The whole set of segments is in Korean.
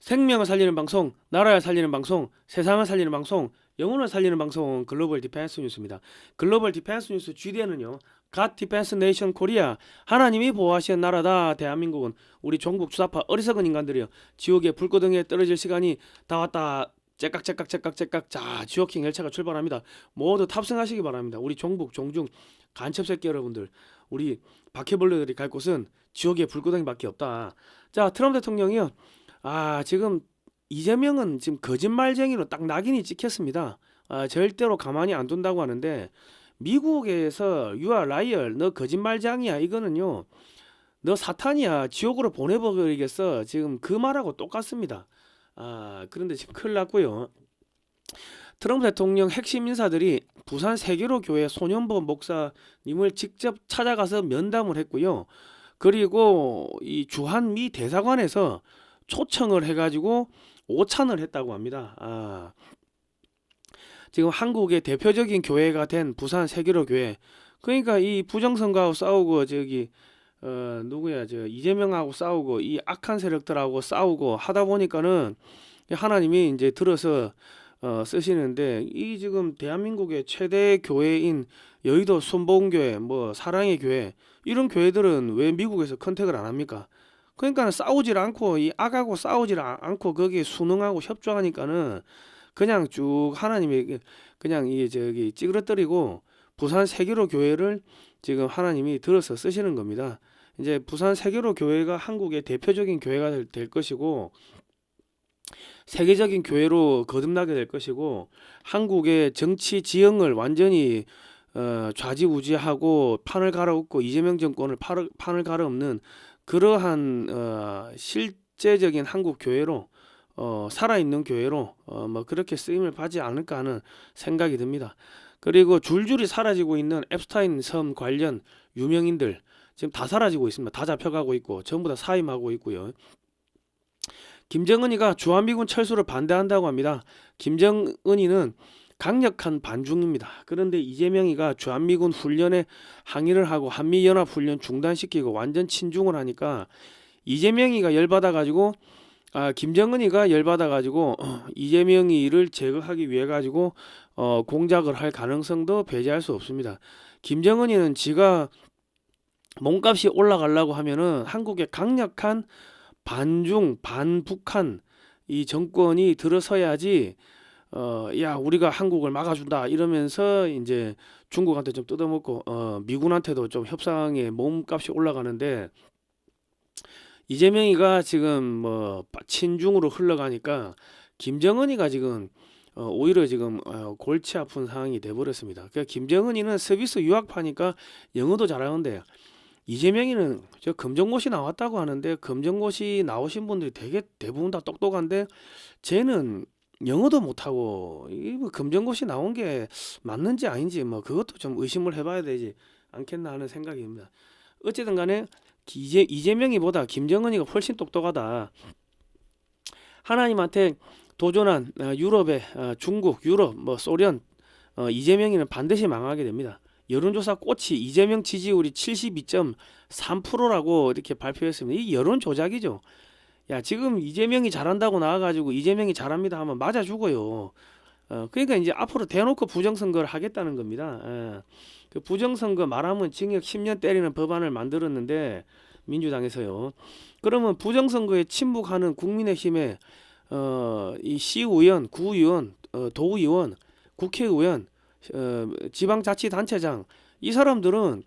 생명을 살리는 방송, 나라를 살리는 방송, 세상을 살리는 방송, 영혼을 살리는 방송 글로벌 디펜스 뉴스입니다. 글로벌 디펜스 뉴스 GDN은요. God Defense Nation Korea 하나님이 보호하시는 나라다. 대한민국은 우리 종북 주사파 어리석은 인간들이요. 지옥의 불구덩이에 떨어질 시간이 다 왔다. 째깍째깍째깍째깍. 자, 지옥행 열차가 출발합니다. 모두 탑승하시기 바랍니다. 우리 종북 종중 간첩 새끼 여러분들, 우리 바퀴벌레들이 갈 곳은 지옥의 불구덩이밖에 없다. 자, 트럼프 대통령이요. 지금 이재명은 지금 거짓말쟁이로 딱 낙인이 찍혔습니다. 절대로 가만히 안 둔다고 하는데, 미국에서 You are liar, 너 거짓말쟁이야, 이거는요, 너 사탄이야, 지옥으로 보내버리겠어, 지금 그 말하고 똑같습니다. 그런데 지금 큰일 났고요. 트럼프 대통령 핵심 인사들이 부산 세계로 교회 손현보 목사님을 직접 찾아가서 면담을 했고요. 그리고 이 주한 미 대사관에서 초청을 해가지고 오찬을 했다고 합니다. 지금 한국의 대표적인 교회가 된 부산 세계로 교회. 그러니까 이 부정선거하고 싸우고 저기 누구야 저 이재명하고 싸우고 이 악한 세력들하고 싸우고 하다 보니까는 하나님이 이제 들어서 쓰시는데, 이 지금 대한민국의 최대 교회인 여의도 순복음교회, 뭐 사랑의 교회, 이런 교회들은 왜 미국에서 컨택을 안 합니까? 그러니까 싸우질 않고, 이 악하고 싸우질 않고 거기에 순응하고 협조하니까는 그냥 쭉 하나님이 그냥 이 저기 찌그러뜨리고 부산 세계로 교회를 지금 하나님이 들어서 쓰시는 겁니다. 이제 부산 세계로 교회가 한국의 대표적인 교회가 될 것이고, 세계적인 교회로 거듭나게 될 것이고, 한국의 정치 지형을 완전히 좌지우지하고 판을 갈아엎고 이재명 정권을 판을 갈아엎는 그러한 실제적인 한국 교회로, 살아있는 교회로 뭐 그렇게 쓰임을 받지 않을까 하는 생각이 듭니다. 그리고 줄줄이 사라지고 있는 앱스타인 섬 관련 유명인들 지금 다 사라지고 있습니다. 다 잡혀가고 있고 전부 다 사임하고 있고요. 김정은이가 주한미군 철수를 반대한다고 합니다. 김정은이는 강력한 반중입니다. 그런데 이재명이가 주한미군 훈련에 항의를 하고 한미연합훈련 중단시키고 완전 친중을 하니까 이재명이가 열받아가지고 김정은이가 열받아가지고 이재명이를 제거하기 위해 가지고 공작을 할 가능성도 배제할 수 없습니다. 김정은이는 지가 몸값이 올라가려고 하면은 한국의 강력한 반중 반북한 이 정권이 들어서야지 야 우리가 한국을 막아준다 이러면서 이제 중국한테 좀 뜯어먹고 미군한테도 좀 협상에 몸값이 올라가는데, 이재명이가 지금 뭐 친중으로 흘러가니까 김정은이가 지금 오히려 지금 골치 아픈 상황이 돼버렸습니다. 그러니까 김정은이는 서비스 유학파니까 영어도 잘하는데, 이재명이는 저 검정고시 나왔다고 하는데, 검정고시 나오신 분들이 대부분 다 똑똑한데 쟤는 영어도 못하고 이뭐 검정고시 나온 게 맞는지 아닌지 뭐 그것도 좀 의심을 해봐야 되지 않겠나 하는 생각입니다. 어쨌든 간에 이재명이보다 김정은이가 훨씬 똑똑하다. 하나님한테 도전한 유럽의 중국, 유럽, 뭐 소련, 이재명이는 반드시 망하게 됩니다. 여론조사 꽃이 이재명 지지율이 72.3%라고 이렇게 발표했습니다. 이 여론 조작이죠. 야, 지금 이재명이 잘한다고 나와가지고 이재명이 잘합니다 하면 맞아 죽어요. 그러니까 이제 앞으로 대놓고 부정선거를 하겠다는 겁니다. 그 부정선거 말하면 징역 10년 때리는 법안을 만들었는데 민주당에서요. 그러면 부정선거에 침묵하는 국민의힘의 이 시의원, 구의원, 도의원, 국회의원, 지방자치단체장, 이 사람들은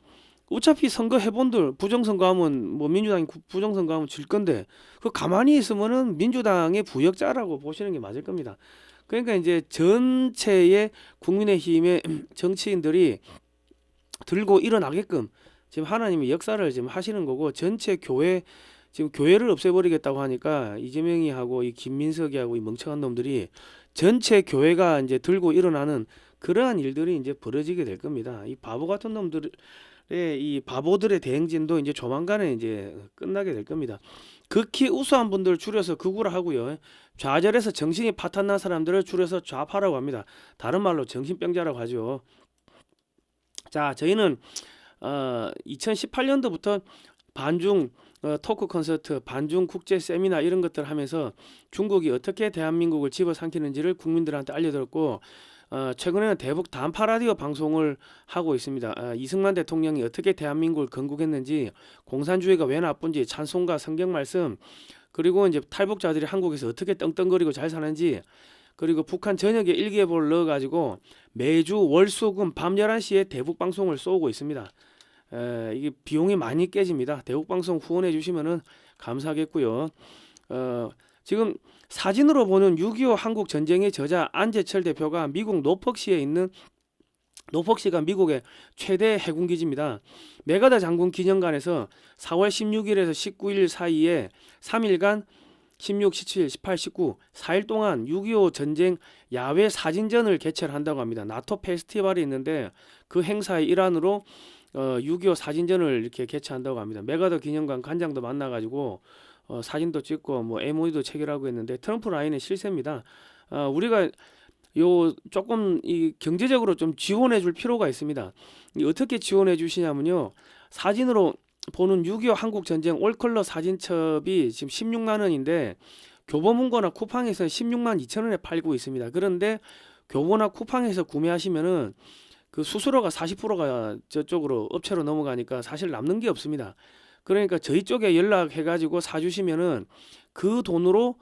어차피 선거 해본들 부정선거하면 뭐 민주당이 부정선거하면 질 건데 그 가만히 있으면은 민주당의 부역자라고 보시는 게 맞을 겁니다. 그러니까 이제 전체의 국민의힘의 정치인들이 들고 일어나게끔 지금 하나님이 역사를 지금 하시는 거고, 전체 교회 지금 교회를 없애버리겠다고 하니까 이재명이 하고 이 김민석이 하고 이 멍청한 놈들이 전체 교회가 이제 들고 일어나는 그러한 일들이 이제 벌어지게 될 겁니다. 이 바보 같은 놈들의 이 바보들의 대행진도 이제 조만간에 이제 끝나게 될 겁니다. 극히 우수한 분들 줄여서 극우라 하고요. 좌절해서 정신이 파탄난 사람들을 줄여서 좌파라고 합니다. 다른 말로 정신병자라고 하죠. 자, 저희는 2018년도부터 반중 토크 콘서트, 반중 국제 세미나 이런 것들 하면서 중국이 어떻게 대한민국을 집어삼키는지를 국민들한테 알려드렸고 최근에는 대북 단파 라디오 방송을 하고 있습니다. 이승만 대통령이 어떻게 대한민국을 건국했는지, 공산주의가 왜 나쁜지, 찬송가, 성경 말씀, 그리고 이제 탈북자들이 한국에서 어떻게 떵떵거리고 잘 사는지, 그리고 북한 전역에 일기예보를 넣어가지고 매주 월수금 밤 11시에 대북 방송을 쏘고 있습니다. 이게 비용이 많이 깨집니다. 대북 방송 후원해 주시면은 감사하겠고요. 지금 사진으로 보는 6.25 한국 전쟁의 저자 안재철 대표가 미국 노폭시에 있는, 노폭시가 미국의 최대 해군 기지입니다. 메가더 장군 기념관에서 4월 16일에서 19일 사이에 3일간 16, 17, 18, 19 4일 동안 6.25 전쟁 야외 사진전을 개최를 한다고 합니다. 나토 페스티벌이 있는데 그 행사의 일환으로 6.25 사진전을 이렇게 개최한다고 합니다. 메가더 기념관 관장도 만나가지고 사진도 찍고 뭐 MOU도 체결하고 했는데 트럼프 라인의 실세입니다. 우리가 요 조금 이 경제적으로 좀 지원해 줄 필요가 있습니다. 어떻게 지원해 주시냐면요. 사진으로 보는 6.25 한국 전쟁 올컬러 사진첩이 지금 16만 원인데 교보문고나 쿠팡에서 16만 2천 원에 팔고 있습니다. 그런데 교보나 쿠팡에서 구매하시면은 그 수수료가 40%가 저쪽으로 업체로 넘어가니까 사실 남는 게 없습니다. 그러니까 저희 쪽에 연락해 가지고 사주시면은 그 돈으로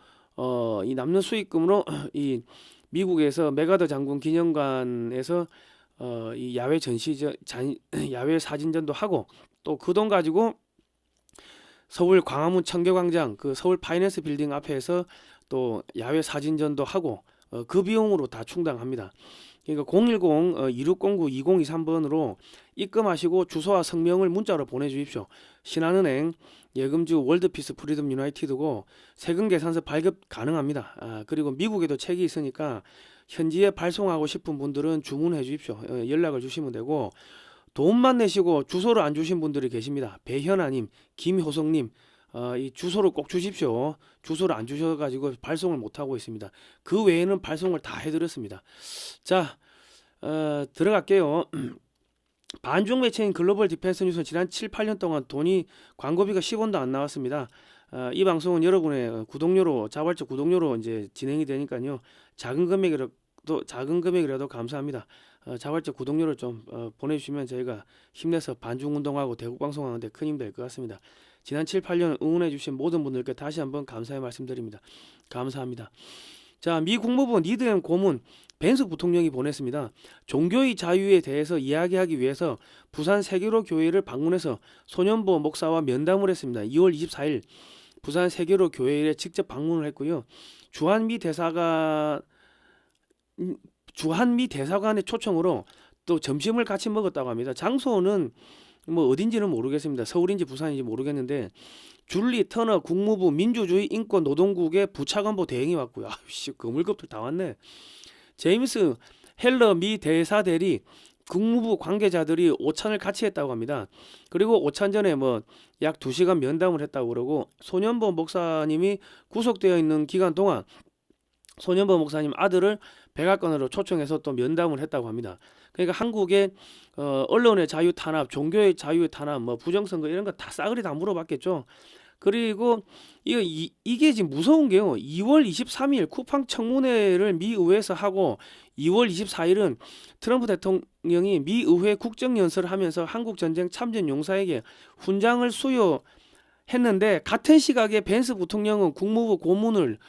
이 남는 수익금으로 이 미국에서 메가더 장군 기념관에서 이 야외 전시전 야외 사진전도 하고, 또 그 돈 가지고 서울 광화문 청계광장 그 서울 파이낸스 빌딩 앞에서 또 야외 사진전도 하고 그 비용으로 다 충당합니다. 그러니까 010-2609-2023번으로 입금하시고 주소와 성명을 문자로 보내주십시오. 신한은행, 예금주 월드피스 프리덤 유나이티드고 세금 계산서 발급 가능합니다. 그리고 미국에도 책이 있으니까 현지에 발송하고 싶은 분들은 주문해 주십시오. 연락을 주시면 되고, 돈만 내시고 주소를 안 주신 분들이 계십니다. 배현아님, 김효성님, 이 주소를 꼭 주십시오. 주소를 안 주셔가지고 발송을 못 하고 있습니다. 그 외에는 발송을 다 해드렸습니다. 자, 들어갈게요. 반중 매체인 글로벌 디펜스 뉴스는 지난 7, 8년 동안 돈이 광고비가 10원도 안 나왔습니다. 이 방송은 여러분의 구독료로, 자발적 구독료로 이제 진행이 되니까요. 작은 금액이라도 감사합니다. 자발적 구독료를 좀 보내주시면 저희가 힘내서 반중 운동하고 대국 방송하는데 큰 힘 될 것 같습니다. 지난 7, 8년 응원해주신 모든 분들께 다시 한번 감사의 말씀드립니다. 감사합니다. 자, 미 국무부 니드엠 고문 벤스 부통령이 보냈습니다. 종교의 자유에 대해서 이야기하기 위해서 부산 세계로 교회를 방문해서 손현보 목사와 면담을 했습니다. 2월 24일 부산 세계로 교회에 직접 방문을 했고요. 주한미 대사관의 초청으로 또 점심을 같이 먹었다고 합니다. 장소는 뭐 어딘지는 모르겠습니다. 서울인지 부산인지 모르겠는데 줄리 터너 국무부 민주주의 인권 노동국의 부차관보 대행이 왔고요. 아이씨, 거물급들 다 왔네. 제임스 헬러 미 대사 대리 국무부 관계자들이 오찬을 같이 했다고 합니다. 그리고 오찬 전에 뭐 약 2시간 면담을 했다고 그러고, 손현보 목사님이 구속되어 있는 기간 동안 손현보 목사님 아들을 백악관으로 초청해서 또 면담을 했다고 합니다. 그러니까 한국의 언론의 자유 탄압, 종교의 자유 탄압, 뭐 부정선거 이런 거 다 싸그리 다 물어봤겠죠. 그리고 이게 지금 무서운 게요. 2월 23일 쿠팡 청문회를 미 의회에서 하고 2월 24일은 트럼프 대통령이 미 의회 국정연설을 하면서 한국 전쟁 참전 용사에게 훈장을 수여했는데, 같은 시각에 벤스 부통령은 국무부 고문을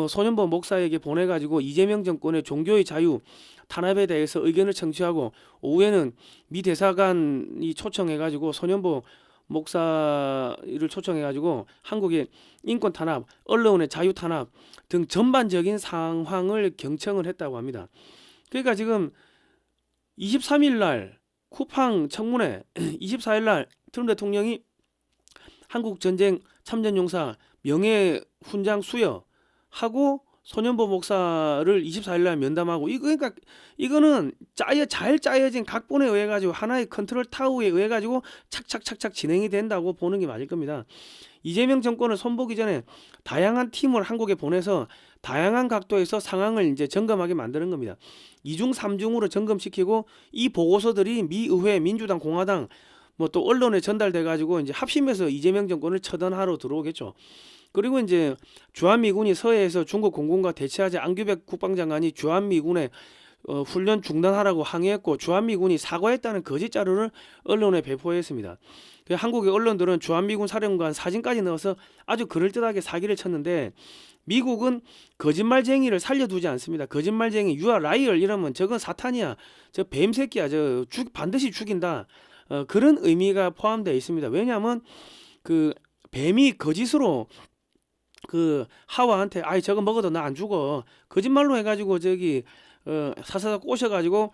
손현보 목사에게 보내가지고 이재명 정권의 종교의 자유 탄압에 대해서 의견을 청취하고, 오후에는 미 대사관이 초청해가지고 손현보 목사를 초청해가지고 한국의 인권 탄압, 언론의 자유 탄압 등 전반적인 상황을 경청을 했다고 합니다. 그러니까 지금 23일 날 쿠팡 청문회, 24일 날 트럼프 대통령이 한국 전쟁 참전 용사 명예 훈장 수여하고 손현보 목사를 24일 날 면담하고, 그러니까 이거는 잘 짜여진 각본에 의해 가지고 하나의 컨트롤 타워에 의해 가지고 착착착착 진행이 된다고 보는 게 맞을 겁니다. 이재명 정권을 손보기 전에 다양한 팀을 한국에 보내서 다양한 각도에서 상황을 이제 점검하게 만드는 겁니다. 2중 3중으로 점검시키고, 이 보고서들이 미 의회, 민주당, 공화당 뭐 또 언론에 전달돼 가지고 이제 합심해서 이재명 정권을 처단하러 들어오겠죠. 그리고 이제 주한미군이 서해에서 중국 공군과 대치하자 안규백 국방장관이 주한미군의 훈련 중단하라고 항의했고 주한미군이 사과했다는 거짓 자료를 언론에 배포했습니다. 한국의 언론들은 주한미군 사령관 사진까지 넣어서 아주 그럴듯하게 사기를 쳤는데 미국은 거짓말쟁이를 살려두지 않습니다. 거짓말쟁이 유아 라이얼 이러면 저건 사탄이야. 저 뱀새끼야. 반드시 죽인다. 그런 의미가 포함되어 있습니다. 왜냐하면 그 뱀이 거짓으로 그 하와한테 아이 저거 먹어도 나 안 죽어. 거짓말로 해가지고 사사사 꼬셔가지고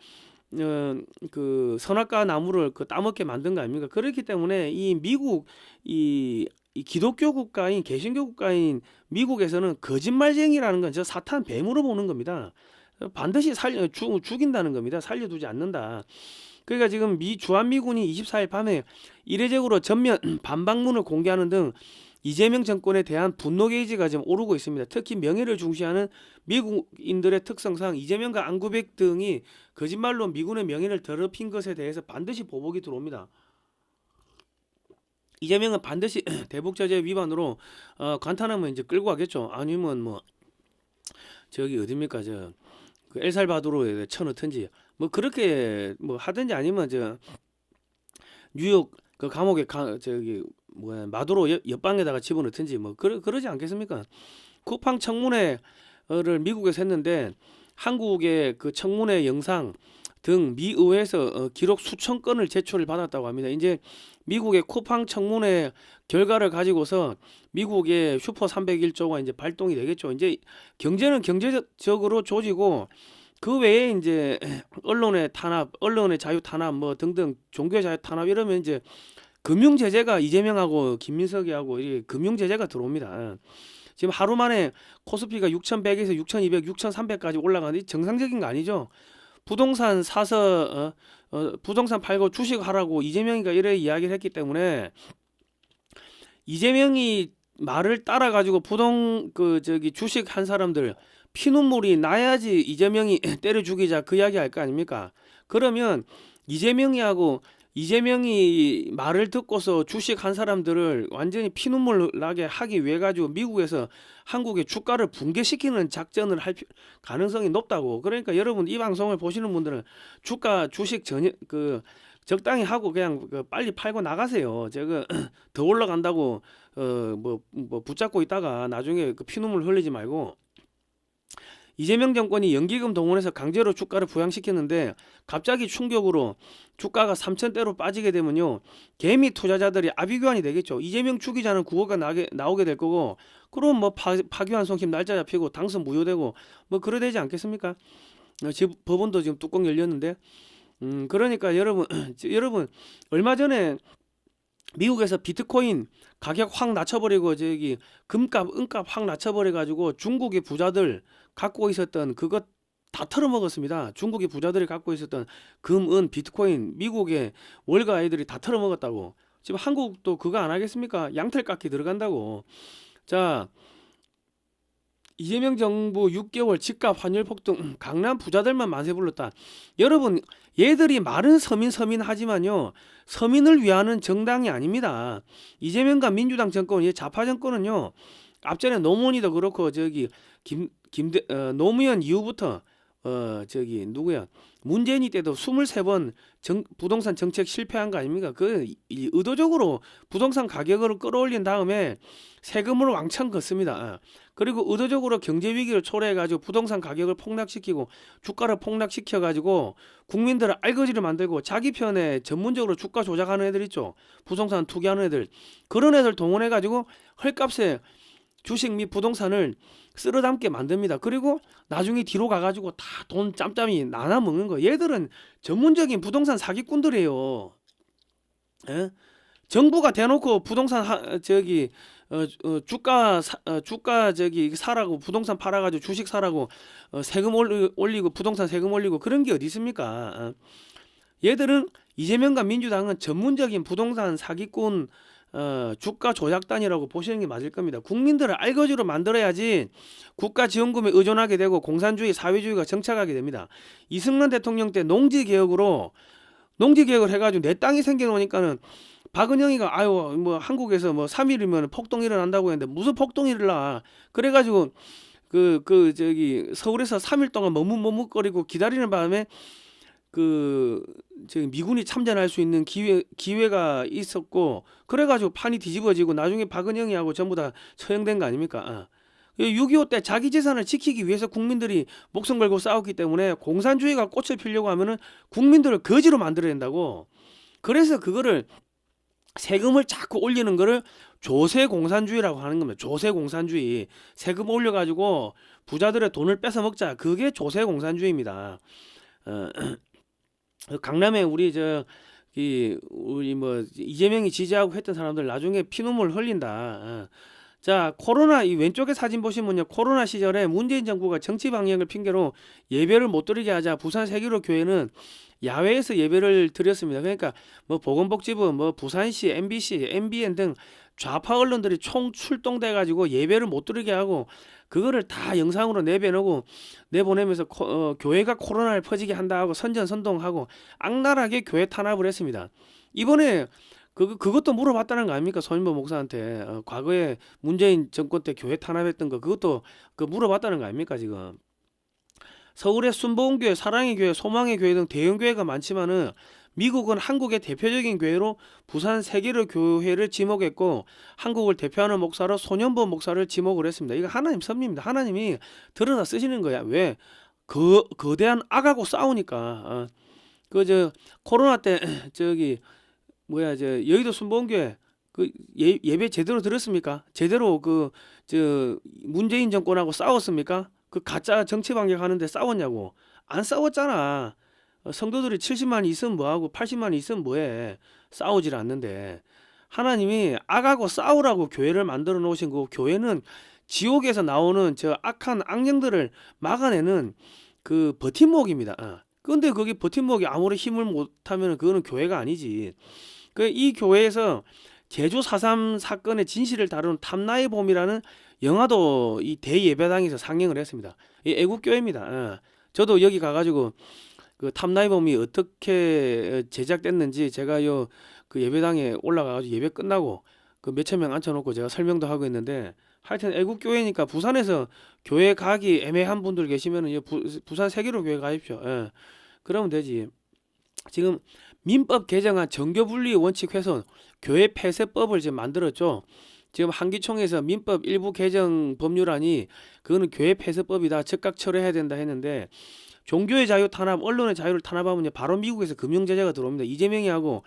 그 선악과 나무를 따먹게 만든 거 아닙니까? 그렇기 때문에 이 미국 이 기독교 국가인 개신교 국가인 미국에서는 거짓말쟁이라는 건 저 사탄 뱀으로 보는 겁니다. 반드시 죽인다는 겁니다. 살려두지 않는다. 그러니까 지금 주한미군이 24일 밤에 이례적으로 전면 반박문을 공개하는 등 이재명 정권에 대한 분노 게이지가 지금 오르고 있습니다. 특히 명예를 중시하는 미국인들의 특성상 이재명과 안구백 등이 거짓말로 미군의 명예를 더럽힌 것에 대해서 반드시 보복이 들어옵니다. 이재명은 반드시 대북제재 위반으로 관타나무 이제 끌고 가겠죠. 아니면 뭐 저기 어딥니까 그 엘살바도르에 쳐넣든지 뭐 그렇게 뭐 하든지 아니면 뉴욕 그 감옥에 마두로 옆방에다가 집어넣든지 뭐 그러지 않겠습니까? 쿠팡 청문회를 미국에서 했는데 한국의 그 청문회 영상 등 미 의회에서 기록 수천 건을 제출을 받았다고 합니다. 이제 미국의 쿠팡 청문회 결과를 가지고서 미국의 슈퍼 301조가 이제 발동이 되겠죠. 이제 경제는 경제적으로 조지고 그 외에 이제 언론의 탄압, 언론의 자유 탄압 뭐 등등 종교의 자유 탄압 이러면 이제 금융 제재가 이재명하고 김민석이하고 이 금융 제재가 들어옵니다. 지금 하루 만에 코스피가 6,100에서 6,200, 6,300까지 올라가는데 정상적인 거 아니죠. 부동산 사서 부동산 팔고 주식하라고 이재명이가 이래 이야기를 했기 때문에 이재명이 말을 따라 가지고 주식 한 사람들 피눈물이 나야지 이재명이 때려 죽이자 그 이야기 할 거 아닙니까? 그러면 이재명이 말을 듣고서 주식 한 사람들을 완전히 피눈물 나게 하기 위해 가지고 미국에서 한국의 주가를 붕괴시키는 작전을 할 가능성이 높다고. 그러니까 여러분 이 방송을 보시는 분들은 주식 적당히 하고 그냥 빨리 팔고 나가세요. 더 올라간다고 뭐 붙잡고 있다가 나중에 피눈물 흘리지 말고. 이재명 정권이 연기금 동원해서 강제로 주가를 부양시켰는데 갑자기 충격으로 주가가 3,000대로 빠지게 되면요 개미 투자자들이 아비규환이 되겠죠. 이재명 죽이자는 구호가 나오게 될 거고 그럼 뭐 파기환송심 날짜 잡히고 당선 무효되고 뭐 그래 되지 않겠습니까? 법원도 지금 뚜껑 열렸는데 그러니까 여러분 얼마 전에 미국에서 비트코인 가격 확 낮춰버리고 금값 은값 확 낮춰버려가지고 중국의 부자들 갖고 있었던 그것 다 털어먹었습니다. 중국의 부자들이 갖고 있었던 금, 은, 비트코인 미국의 월가 아이들이 다 털어먹었다고. 지금 한국도 그거 안 하겠습니까? 양털깎이 들어간다고. 자, 이재명 정부 6개월 집값 환율 폭등 강남 부자들만 만세 불렀다. 여러분 얘들이 말은 서민 하지만요 서민을 위하는 정당이 아닙니다. 이재명과 민주당 정권 좌파 정권은요 앞전에 노무현이도 그렇고 노무현 이후부터 문재인이 때도 23번 부동산 정책 실패한 거 아닙니까? 의도적으로 부동산 가격을 끌어올린 다음에 세금으로 왕창 걷습니다. 그리고 의도적으로 경제 위기를 초래해가지고 부동산 가격을 폭락시키고 주가를 폭락시켜가지고 국민들을 알거지를 만들고 자기 편에 전문적으로 주가 조작하는 애들 있죠. 부동산 투기하는 애들. 그런 애들 동원해가지고 헐값에 주식 및 부동산을 쓸어담게 만듭니다. 그리고 나중에 뒤로 가가지고 다 돈 짬짬이 나눠 먹는 거. 얘들은 전문적인 부동산 사기꾼들이에요. 에? 정부가 대놓고 부동산 주가 사라고 부동산 팔아가지고 주식 사라고 세금 올리고 부동산 세금 올리고 그런 게 어디 있습니까? 얘들은 이재명과 민주당은 전문적인 부동산 사기꾼 주가 조작단이라고 보시는 게 맞을 겁니다. 국민들을 알거지로 만들어야지 국가 지원금에 의존하게 되고 공산주의 사회주의가 정착하게 됩니다. 이승만 대통령 때 농지개혁으로 농지개혁을 해가지고 내 땅이 생겨놓으니까는 박은영이가 아유 뭐 한국에서 뭐 3일이면 폭동 일어난다고 했는데 무슨 폭동이 일어나. 그래가지고 저기 서울에서 3일 동안 머뭇머뭇거리고 기다리는 바람에 그 저기 미군이 참전할 수 있는 기회가 있었고, 그래가지고 판이 뒤집어지고 나중에 박은영이하고 전부 다 처형된 거 아닙니까? 6.25 때 자기 재산을 지키기 위해서 국민들이 목숨 걸고 싸웠기 때문에 공산주의가 꽃을 피려고 하면은 국민들을 거지로 만들어야 된다고. 그래서 그거를 세금을 자꾸 올리는 거를 조세 공산주의라고 하는 겁니다. 조세 공산주의. 세금 올려가지고 부자들의 돈을 뺏어 먹자. 그게 조세 공산주의입니다. 어, 강남에 우리 뭐 이재명이 지지하고 했던 사람들 나중에 피눈물 흘린다. 자, 코로나 이 왼쪽에 사진 보시면요, 코로나 시절에 문재인 정부가 정치 방역을 핑계로 예배를 못 드리게 하자 부산 세기로 교회는 야외에서 예배를 드렸습니다. 그러니까 뭐 보건복지부, 뭐 부산시, MBC, MBN 등 좌파 언론들이 총 출동돼 가지고 예배를 못 드리게 하고 그거를 다 영상으로 내보내면서 교회가 코로나를 퍼지게 한다 하고 선전선동하고 악랄하게 교회 탄압을 했습니다. 이번에 그것도 물어봤다는 거 아닙니까? 손인보 목사한테 과거에 문재인 정권 때 교회 탄압했던 거 그것도 물어봤다는 거 아닙니까? 지금 서울의 순복음교회, 사랑의 교회, 소망의 교회 등 대형 교회가 많지만은 미국은 한국의 대표적인 교회로 부산 세계로 교회를 지목했고 한국을 대표하는 목사로 손연보 목사를 지목을 했습니다. 이거 하나님 섭리입니다. 하나님이 들어다 쓰시는 거야. 왜? 거대한 악하고 싸우니까. 코로나 때 저기 여의도 순복음교회 예배 제대로 들었습니까? 제대로 문재인 정권하고 싸웠습니까? 가짜 정치 방역하는데 싸웠냐고. 안 싸웠잖아. 성도들이 70만이 있으면 뭐하고 80만이 있으면 뭐해. 싸우질 않는데. 하나님이 악하고 싸우라고 교회를 만들어 놓으신 거고, 교회는 지옥에서 나오는 저 악한 악령들을 막아내는 버팀목입니다. 근데 거기 버팀목이 아무리 힘을 못하면 그거는 교회가 아니지. 이 교회에서 제주 4.3 사건의 진실을 다루는 탐나의 봄이라는 영화도 이 대예배당에서 상영을 했습니다. 이 애국교회입니다. 저도 여기 가가지고 탐나의 봄이 어떻게 제작됐는지 제가 예배당에 올라가가지고 예배 끝나고 몇천 명 앉혀놓고 제가 설명도 하고 있는데, 하여튼 애국교회니까 부산에서 교회 가기 애매한 분들 계시면은 부산 세계로 교회 가십시오. 그러면 되지. 지금 민법 개정안 정교분리 원칙 훼손 교회 폐쇄법을 지금 만들었죠. 지금 한기총에서 민법 일부 개정 법률안이 그거는 교회 폐쇄법이다, 즉각 철회해야 된다 했는데, 종교의 자유 탄압, 언론의 자유를 탄압하면 바로 미국에서 금융제재가 들어옵니다. 이재명이 하고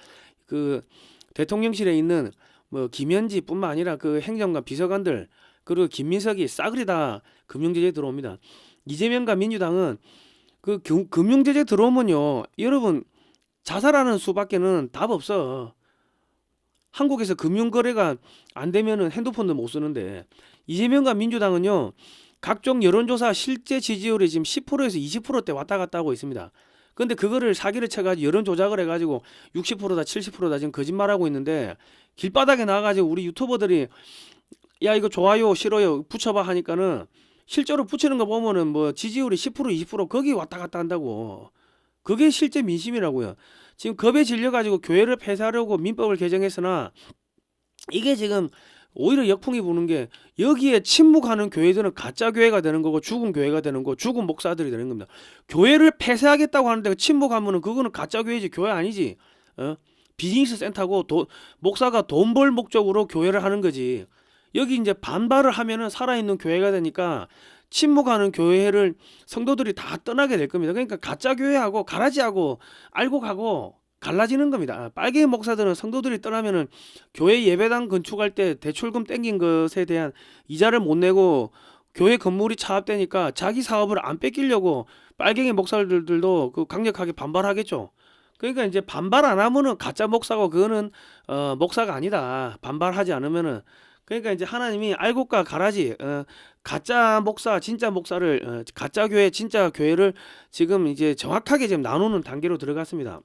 대통령실에 있는 뭐 김현지뿐만 아니라 행정관 비서관들 그리고 김민석이 싸그리 다 금융제재 들어옵니다. 이재명과 민주당은 금융제재 들어오면요, 여러분 자살하는 수밖에는 답 없어. 한국에서 금융거래가 안 되면은 핸드폰도 못 쓰는데, 이재명과 민주당은요 각종 여론조사 실제 지지율이 지금 10%에서 20%대 왔다 갔다 하고 있습니다. 근데 그거를 사기를 쳐가지고 여론 조작을 해가지고 60%다 70%다 지금 거짓말하고 있는데, 길바닥에 나와가지고 우리 유튜버들이 야 이거 좋아요 싫어요 붙여봐 하니까는 실제로 붙이는 거 보면은 뭐 지지율이 10% 20% 거기 왔다 갔다 한다고. 그게 실제 민심이라고요. 지금 겁에 질려가지고 교회를 폐쇄하려고 민법을 개정했으나 이게 지금 오히려 역풍이 부는 게, 여기에 침묵하는 교회들은 가짜 교회가 되는 거고 죽은 교회가 되는 거고 죽은 목사들이 되는 겁니다. 교회를 폐쇄하겠다고 하는데 침묵하면은 그거는 가짜 교회지 교회 아니지. 비즈니스 센터고 목사가 돈 벌 목적으로 교회를 하는 거지. 여기 이제 반발을 하면은 살아있는 교회가 되니까 침묵하는 교회를 성도들이 다 떠나게 될 겁니다. 그러니까 가짜 교회하고 가라지하고 알고 가고 갈라지는 겁니다. 빨갱이 목사들은 성도들이 떠나면은 교회 예배당 건축할 때 대출금 땡긴 것에 대한 이자를 못 내고 교회 건물이 차압되니까 자기 사업을 안 뺏기려고 빨갱이 목사들도 강력하게 반발하겠죠. 그러니까 이제 반발 안 하면은 가짜 목사고 그거는 목사가 아니다. 반발하지 않으면은. 그러니까 이제 하나님이 알곡과 가라지, 가짜 목사, 진짜 목사를, 가짜 교회, 진짜 교회를 지금 이제 정확하게 지금 나누는 단계로 들어갔습니다.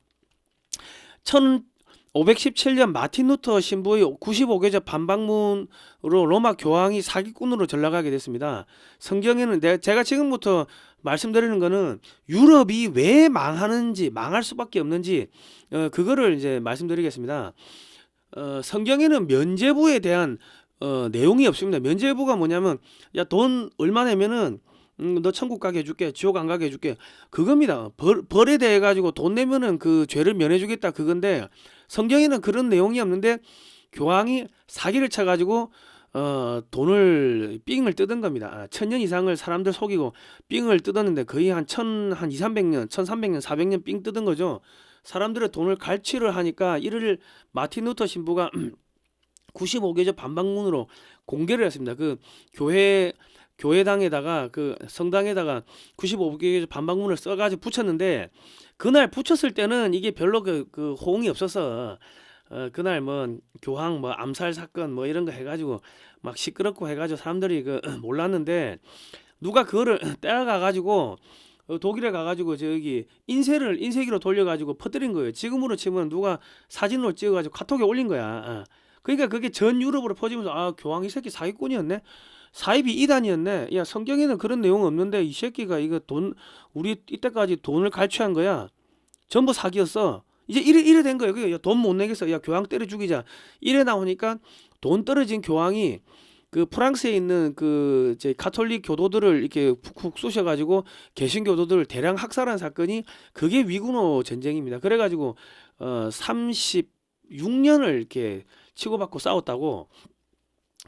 517년 마틴 루터 신부의 95개조 반박문으로 로마 교황이 사기꾼으로 전락하게 됐습니다. 성경에는 제가 지금부터 말씀드리는 거는 유럽이 왜 망하는지, 망할 수밖에 없는지 그거를 이제 말씀드리겠습니다. 성경에는 면죄부에 대한 내용이 없습니다. 면죄부가 뭐냐면 야, 돈 얼마 내면은 너 천국 가게 해줄게, 지옥 안 가게 해줄게, 그겁니다. 벌에 대해 가지고 돈 내면은 그 죄를 면해주겠다, 그건데 성경에는 그런 내용이 없는데 교황이 사기를 쳐가지고 돈을 삥을 뜯은 겁니다. 1000년 이상을 사람들 속이고 삥을 뜯었는데 거의 한 1300년 400년 삥 뜯은 거죠. 사람들의 돈을 갈취를 하니까 이를 마틴 루터 신부가 95개조 반박문으로 공개를 했습니다. 그 교회당에다가 그 성당에다가 95개조 반박문을 써가지고 붙였는데 그날 붙였을 때는 이게 별로 그 호응이 없어서 그날 뭐 교황 뭐 암살 사건 뭐 이런 거 해가지고 막 시끄럽고 해가지고 사람들이 그 몰랐는데 누가 그거를 떼어가가지고 독일에 가가지고 저기 인쇄기로 돌려가지고 퍼뜨린 거예요. 지금으로 치면 누가 사진으로 찍어가지고 카톡에 올린 거야. 그러니까 그게 전 유럽으로 퍼지면서 아, 교황 이 새끼 사기꾼이었네, 사입이 이단이었네, 야 성경에는 그런 내용 없는데 이 새끼가 이거 우리 이때까지 돈을 갈취한 거야, 전부 사기였어, 이제 이래 된 거예요. 돈 못 내겠어, 야 교황 때려 죽이자, 이래 나오니까 돈 떨어진 교황이 그 프랑스에 있는 그 가톨릭 교도들을 이렇게 푹 쑤셔가지고 개신교도들을 대량 학살한 사건이 그게 위구노 전쟁입니다. 그래가지고 36년을 이렇게 치고받고 싸웠다고.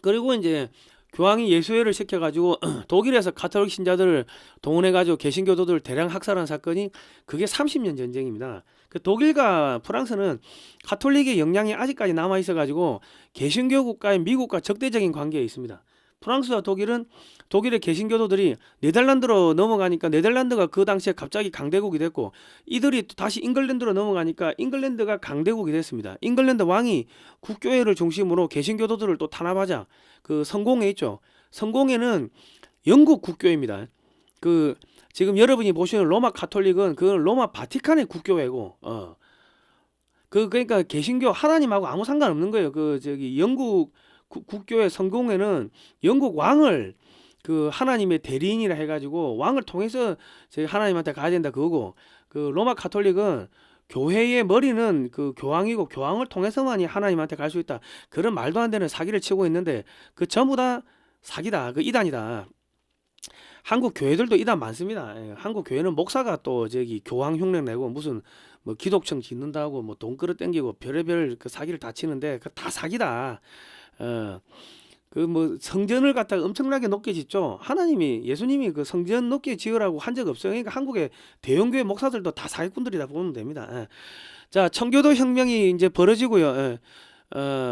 그리고 이제 교황이 예수회를 시켜가지고 독일에서 가톨릭 신자들을 동원해가지고 개신교도들을 대량 학살한 사건이 그게 30년 전쟁입니다. 그 독일과 프랑스는 가톨릭의 영향이 아직까지 남아 있어가지고 개신교 국가인 미국과 적대적인 관계에 있습니다. 프랑스와 독일의 개신교도들이 네덜란드로 넘어가니까 네덜란드가 그 당시에 갑자기 강대국이 됐고 이들이 또 다시 잉글랜드로 넘어가니까 잉글랜드가 강대국이 됐습니다. 잉글랜드 왕이 국교회를 중심으로 개신교도들을 또 탄압하자 그 성공회 있죠. 성공회는 영국 국교회입니다. 그 지금 여러분이 보시는 로마 가톨릭은 그 로마 바티칸의 국교회고 그러니까 개신교 하나님하고 아무 상관없는 거예요. 그 영국 국교회 성공회는 영국 왕을 그 하나님의 대리인이라 해가지고 왕을 통해서 하나님한테 가야 된다 그거고, 그 로마 가톨릭은 교회의 머리는 그 교황이고 교황을 통해서만이 하나님한테 갈 수 있다, 그런 말도 안 되는 사기를 치고 있는데 그 전부 다 사기다, 그 이단이다. 한국 교회들도 이단 많습니다. 한국 교회는 목사가 또 교황 흉내 내고 무슨 뭐 기독청 짓는다고 뭐 돈그릇 땡기고 별의별 그 사기를 다 치는데 그 다 사기다. 그 뭐 성전을 갖다가 엄청나게 높게 짓죠. 예수님이 그 성전 높게 지으라고 한 적 없어요. 그러니까 한국의 대형교회 목사들도 다 사기꾼들이다 보면 됩니다. 자, 청교도 혁명이 이제 벌어지고요.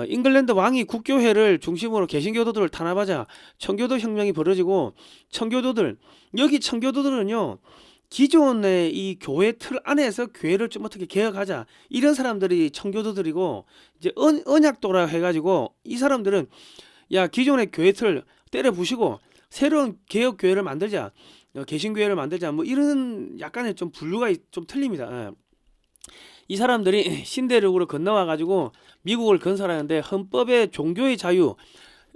잉글랜드 왕이 국교회를 중심으로 개신교도들을 탄압하자 청교도 혁명이 벌어지고 여기 청교도들은요, 기존의 이 교회 틀 안에서 교회를 좀 어떻게 개혁하자, 이런 사람들이 청교도들이고, 이제 언약도라 해가지고 이 사람들은 야 기존의 교회 틀 때려 부시고 새로운 개혁 교회를 만들자, 개신교회를 만들자, 뭐 이런 약간의 좀 분류가 좀 틀립니다. 이 사람들이 신대륙으로 건너와 가지고 미국을 건설하는데 헌법에 종교의 자유,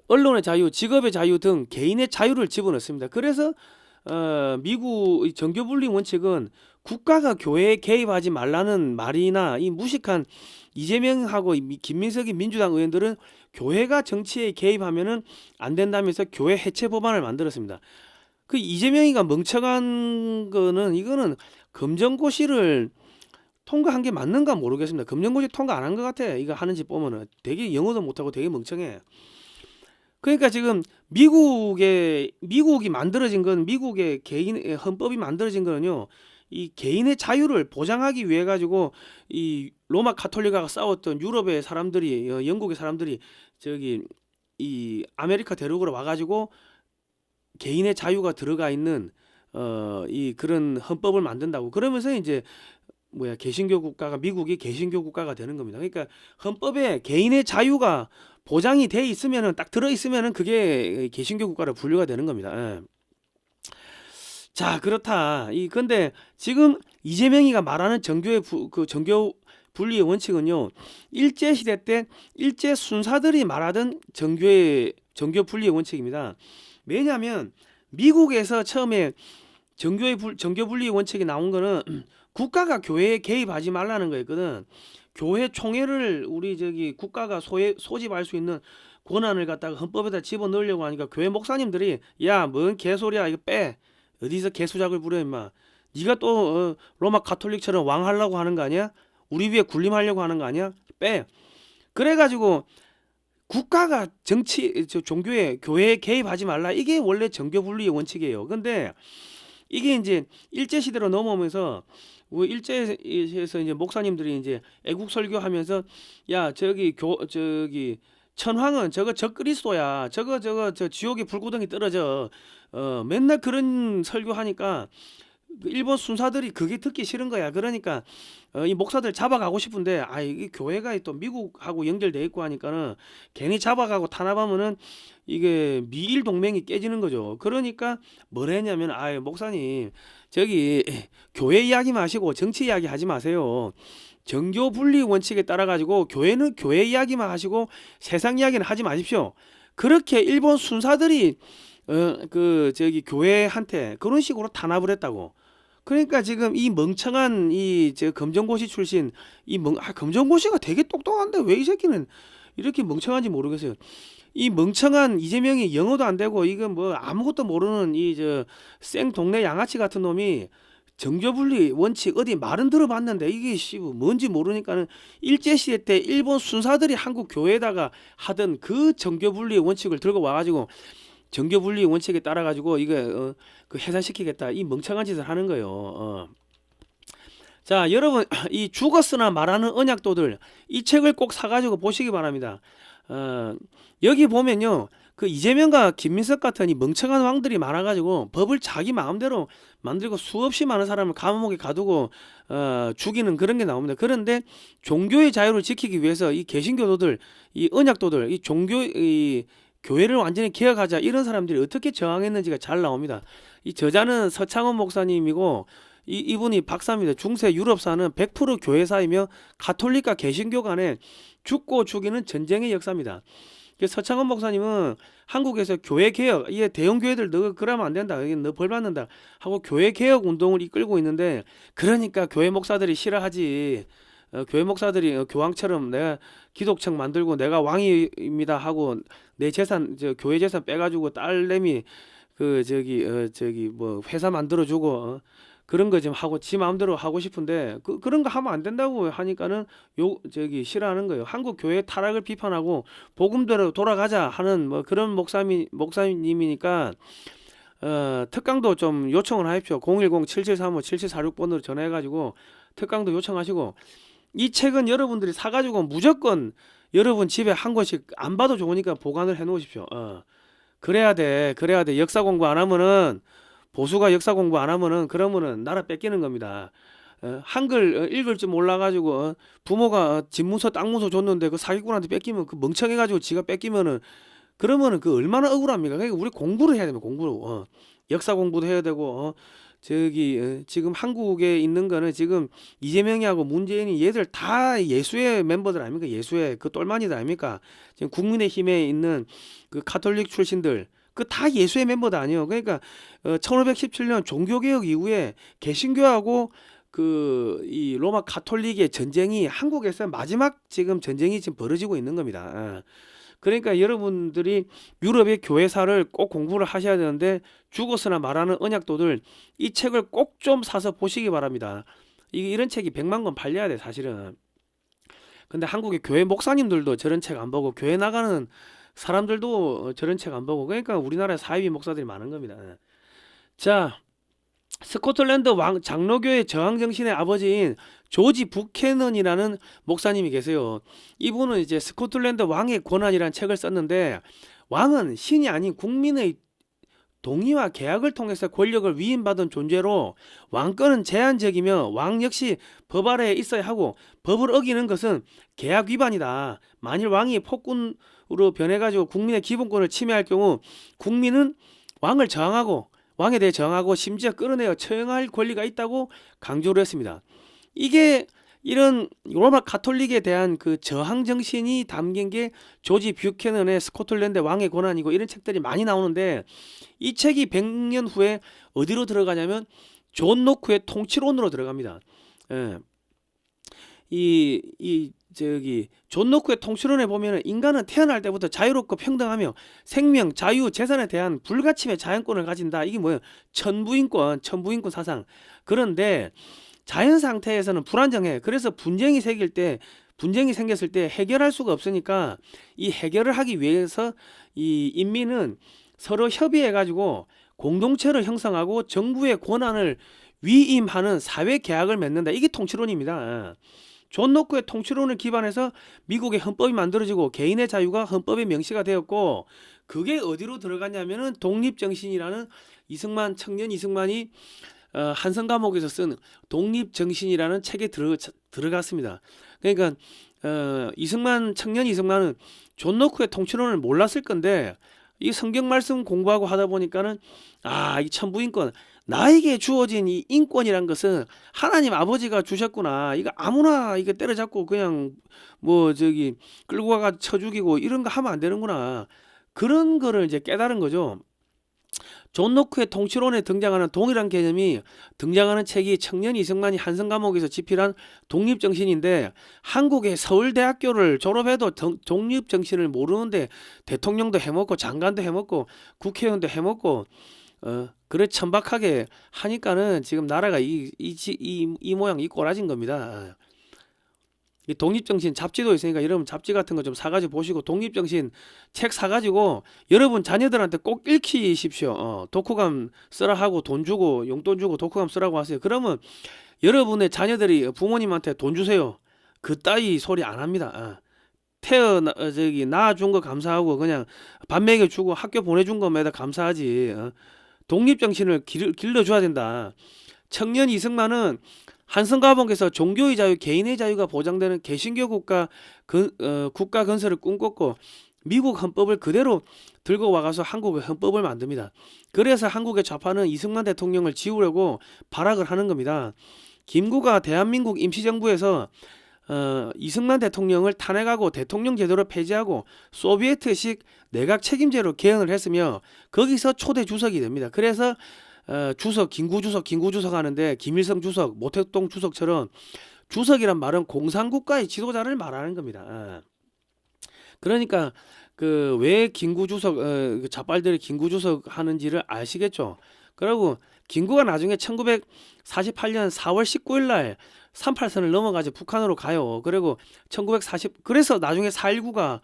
언론의 자유, 직업의 자유 등 개인의 자유를 집어넣습니다. 그래서 미국 정교분리 원칙은 국가가 교회에 개입하지 말라는 말이나 이 무식한 이재명하고 김민석이 민주당 의원들은 교회가 정치에 개입하면은 안 된다면서 교회 해체 법안을 만들었습니다. 그 이재명이가 멍청한 거는 이거는 검정고시를 통과한 게 맞는가 모르겠습니다. 검정고시 통과 안 한 것 같아. 이거 하는 집 보면은 되게 영어도 못하고 되게 멍청해. 그러니까 지금 미국이 만들어진 건, 미국의 개인의 헌법이 만들어진 거는요, 이 개인의 자유를 보장하기 위해 가지고 이 로마 가톨릭하고 싸웠던 유럽의 사람들이, 영국의 사람들이 이 아메리카 대륙으로 와가지고 개인의 자유가 들어가 있는 이 그런 헌법을 만든다고. 그러면서 이제 개신교 국가가, 미국이 개신교 국가가 되는 겁니다. 그러니까 헌법에 개인의 자유가 보장이 돼 있으면은, 딱 들어 있으면은 그게 개신교 국가로 분류가 되는 겁니다. 자, 그렇다. 근데 지금 이재명이가 말하는 정교 분리의 원칙은요, 일제시대 때 일제 순사들이 말하던 정교 분리의 원칙입니다. 왜냐하면 미국에서 처음에 정교 분리의 원칙이 나온 거는 국가가 교회에 개입하지 말라는 거였거든. 교회 총회를 우리 국가가 소집할 수 있는 권한을 갖다가 헌법에다 집어넣으려고 하니까 교회 목사님들이 야, 뭔 개소리야, 이거 빼. 어디서 개수작을 부려 임마. 네가 또 로마 가톨릭처럼 왕 하려고 하는 거 아니야? 우리 위에 군림하려고 하는 거 아니야? 빼. 그래가지고 국가가 종교에 교회에 개입하지 말라. 이게 원래 정교 분리의 원칙이에요. 근데 이게 이제 일제 시대로 넘어오면서 일제에서 이제 목사님들이 이제 애국 설교하면서 야, 천황은 저거 적그리스도야. 저 지옥에 불구덩이 떨어져. 맨날 그런 설교하니까 일본 순사들이 그게 듣기 싫은 거야. 그러니까 이 목사들 잡아가고 싶은데 이 교회가 또 미국하고 연결돼 있고 하니까는 괜히 잡아가고 탄압하면은 이게 미일 동맹이 깨지는 거죠. 그러니까 뭘 했냐면 목사님 교회 이야기 마시고 정치 이야기 하지 마세요. 정교 분리 원칙에 따라 가지고 교회는 교회 이야기만 하시고 세상 이야기는 하지 마십시오. 그렇게 일본 순사들이 교회한테 그런 식으로 탄압을 했다고. 그러니까 지금 이 멍청한 검정고시 출신 검정고시가 되게 똑똑한데 왜 이 새끼는 이렇게 멍청한지 모르겠어요. 이 멍청한 이재명이 영어도 안 되고 이건 뭐 아무것도 모르는 생 동네 양아치 같은 놈이 정교분리 원칙 어디 말은 들어봤는데 이게 뭔지 모르니까는 일제시대 때 일본 순사들이 한국 교회에다가 하던 그 정교분리 원칙을 들고 와가지고 정교분리 원칙에 따라 가지고 이거 해산시키겠다, 이 멍청한 짓을 하는 거예요. 자, 여러분 이 죽었으나 말하는 언약도들, 이 책을 꼭 사가지고 보시기 바랍니다. 여기 보면요, 그 이재명과 김민석 같은 이 멍청한 왕들이 많아가지고 법을 자기 마음대로 만들고 수없이 많은 사람을 감옥에 가두고 죽이는 그런 게 나옵니다. 그런데 종교의 자유를 지키기 위해서 이 개신교도들, 이 언약도들, 이 교회를 완전히 개혁하자, 이런 사람들이 어떻게 저항했는지가 잘 나옵니다. 이 저자는 서창원 목사님이고 이분이 박사입니다. 중세 유럽사는 100% 교회사이며 가톨릭과 개신교 간에 죽고 죽이는 전쟁의 역사입니다. 서창원 목사님은 한국에서 교회 개혁, 이게 대형 교회들 너 그러면 안 된다, 너 벌 받는다 하고 교회 개혁 운동을 이끌고 있는데, 그러니까 교회 목사들이 싫어하지. 교회 목사들이 교황처럼 내가 기독청 만들고 내가 왕입니다 하고 내 재산, 교회 재산 빼가지고 딸내미 뭐 회사 만들어주고 그런 거 좀 하고 지 마음대로 하고 싶은데 그런 거 하면 안 된다고 하니까는 싫어하는 거예요. 한국 교회 타락을 비판하고 복음대로 돌아가자 하는 뭐 그런 목사님이니까 특강도 좀 요청을 하십시오. 010-7735-7746번으로 전화해가지고 특강도 요청하시고, 이 책은 여러분들이 사가지고 무조건 여러분 집에 한 권씩 안 봐도 좋으니까 보관을 해 놓으십시오. 그래야 돼. 역사 공부 안 하면은, 보수가 역사 공부 안 하면은 그러면은 나라 뺏기는 겁니다. 한글 읽을 줄 몰라가지고 부모가 집문서 땅문서 줬는데 그 사기꾼한테 뺏기면 그 멍청해가지고 지가 뺏기면은 그러면은 그 얼마나 억울합니까? 그러니까 우리 공부를 해야 됩니다. 공부를 역사 공부도 해야 되고 지금 한국에 있는 거는 지금 이재명이하고 문재인이 얘들 다 예수의 멤버들 아닙니까? 예수의 그 똘마니들 아닙니까? 지금 국민의힘에 있는 그 가톨릭 출신들 그 다 예수의 멤버도 아니에요. 그러니까 1517년 종교개혁 이후에 개신교하고 이 로마 가톨릭의 전쟁이 한국에서 마지막 지금 전쟁이 지금 벌어지고 있는 겁니다. 그러니까 여러분들이 유럽의 교회사를 꼭 공부를 하셔야 되는데, 죽었으나 말하는 언약도들, 이 책을 꼭 좀 사서 보시기 바랍니다. 이런 책이 100만 권 팔려야 돼 사실은. 근데 한국의 교회 목사님들도 저런 책 안 보고 교회 나가는 사람들도 저런 책 안 보고, 그러니까 우리나라에 사이비 목사들이 많은 겁니다. 자, 스코틀랜드 장로교의 저항정신의 아버지인 조지 부캐넌이라는 목사님이 계세요. 이분은 이제 스코틀랜드 왕의 권한이라는 책을 썼는데, 왕은 신이 아닌 국민의 동의와 계약을 통해서 권력을 위임받은 존재로 왕권은 제한적이며 왕 역시 법 아래에 있어야 하고, 법을 어기는 것은 계약 위반이다. 만일 왕이 폭군으로 변해가지고 국민의 기본권을 침해할 경우 국민은 왕에 대해 저항하고 심지어 끌어내어 처형할 권리가 있다고 강조를 했습니다. 이게 이런 로마 가톨릭에 대한 그 저항 정신이 담긴 게 조지 뷰캐넌의 스코틀랜드 왕의 고난이고 이런 책들이 많이 나오는데 이 책이 100년 후에 어디로 들어가냐면 존 노크의 통치론으로 들어갑니다. 예. 존 노크의 통치론에 보면은 인간은 태어날 때부터 자유롭고 평등하며 생명, 자유, 재산에 대한 불가침의 자연권을 가진다. 이게 뭐예요? 천부인권 사상. 그런데 자연 상태에서는 불안정해. 그래서 분쟁이 생겼을 때 해결할 수가 없으니까 이 해결을 하기 위해서 이 인민은 서로 협의해 가지고 공동체를 형성하고 정부의 권한을 위임하는 사회 계약을 맺는다. 이게 통치론입니다. 존 노크의 통치론을 기반해서 미국의 헌법이 만들어지고 개인의 자유가 헌법에 명시가 되었고 그게 어디로 들어갔냐면은 독립정신이라는 청년 이승만이 한성 감옥에서 쓴 독립정신이라는 책에 들어갔습니다. 그러니까 청년 이승만은 존 노크의 통치론을 몰랐을 건데 이 성경 말씀 공부하고 하다 보니까는 이 천부인권 나에게 주어진 이 인권이란 것은 하나님 아버지가 주셨구나. 이거 아무나 이거 때려잡고 그냥 끌고 가가 쳐 죽이고 이런 거 하면 안 되는구나. 그런 거를 이제 깨달은 거죠. 존 노크의 통치론에 등장하는 동일한 개념이 등장하는 책이 청년 이승만이 한성 감옥에서 집필한 독립정신인데 한국의 서울대학교를 졸업해도 독립정신을 모르는데 대통령도 해먹고 장관도 해먹고 국회의원도 해먹고 그래 천박하게 하니까는 지금 나라가 이 모양 이 꼬라진 겁니다. 이 독립정신 잡지도 있으니까 여러분 잡지 같은 거 좀 사가지고 보시고 독립정신 책 사가지고 여러분 자녀들한테 꼭 읽히십시오. 독후감 쓰라 하고 돈 주고 용돈 주고 독후감 쓰라고 하세요. 그러면 여러분의 자녀들이 부모님한테 돈 주세요. 그따위 소리 안 합니다. 낳아준 거 감사하고 그냥 밥 먹여주고 학교 보내준 거마다 감사하지. 독립정신을 길러줘야 된다. 청년 이승만은 한성 감옥에서 종교의 자유, 개인의 자유가 보장되는 개신교 국가 건설을 꿈꿨고 미국 헌법을 그대로 들고 와가서 한국의 헌법을 만듭니다. 그래서 한국의 좌파는 이승만 대통령을 지우려고 발악을 하는 겁니다. 김구가 대한민국 임시정부에서 이승만 대통령을 탄핵하고 대통령 제도를 폐지하고 소비에트식 내각 책임제로 개헌을 했으며 거기서 초대 주석이 됩니다. 그래서 김구 주석 하는데 김일성 주석, 모택동 주석처럼 주석이란 말은 공산국가의 지도자를 말하는 겁니다. 그러니까 왜 김구 주석 좌빨들이 김구 주석 하는지를 아시겠죠? 그리고 김구가 나중에 1948년 4월 19일 날 38선을 넘어가지고 북한으로 가요. 그리고 그래서 나중에 4.19가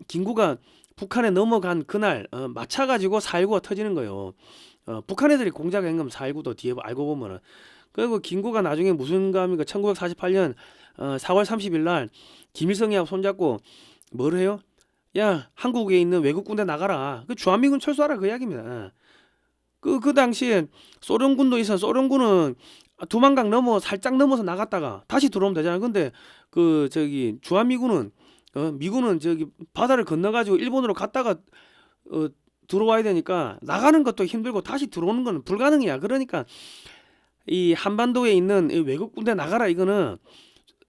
김구가 북한에 넘어간 그날 맞춰가지고 4.19가 터지는 거예요. 북한 애들이 공작한 건 4.19도 뒤에 알고 보면은. 그리고 김구가 나중에 무슨 감인가 1948년 4월 30일 날 김일성이하고 손잡고 뭘 해요? 야, 한국에 있는 외국 군대 나가라. 그 주한미군 철수하라 그 이야기입니다. 그 당시에 소련군도 있어. 소련군은 두만강 살짝 넘어서 나갔다가 다시 들어오면 되잖아요. 근데 주한미군은 미군은 바다를 건너가지고 일본으로 갔다가 들어와야 되니까 나가는 것도 힘들고 다시 들어오는 건 불가능이야. 그러니까 이 한반도에 있는 외국 군대 나가라 이거는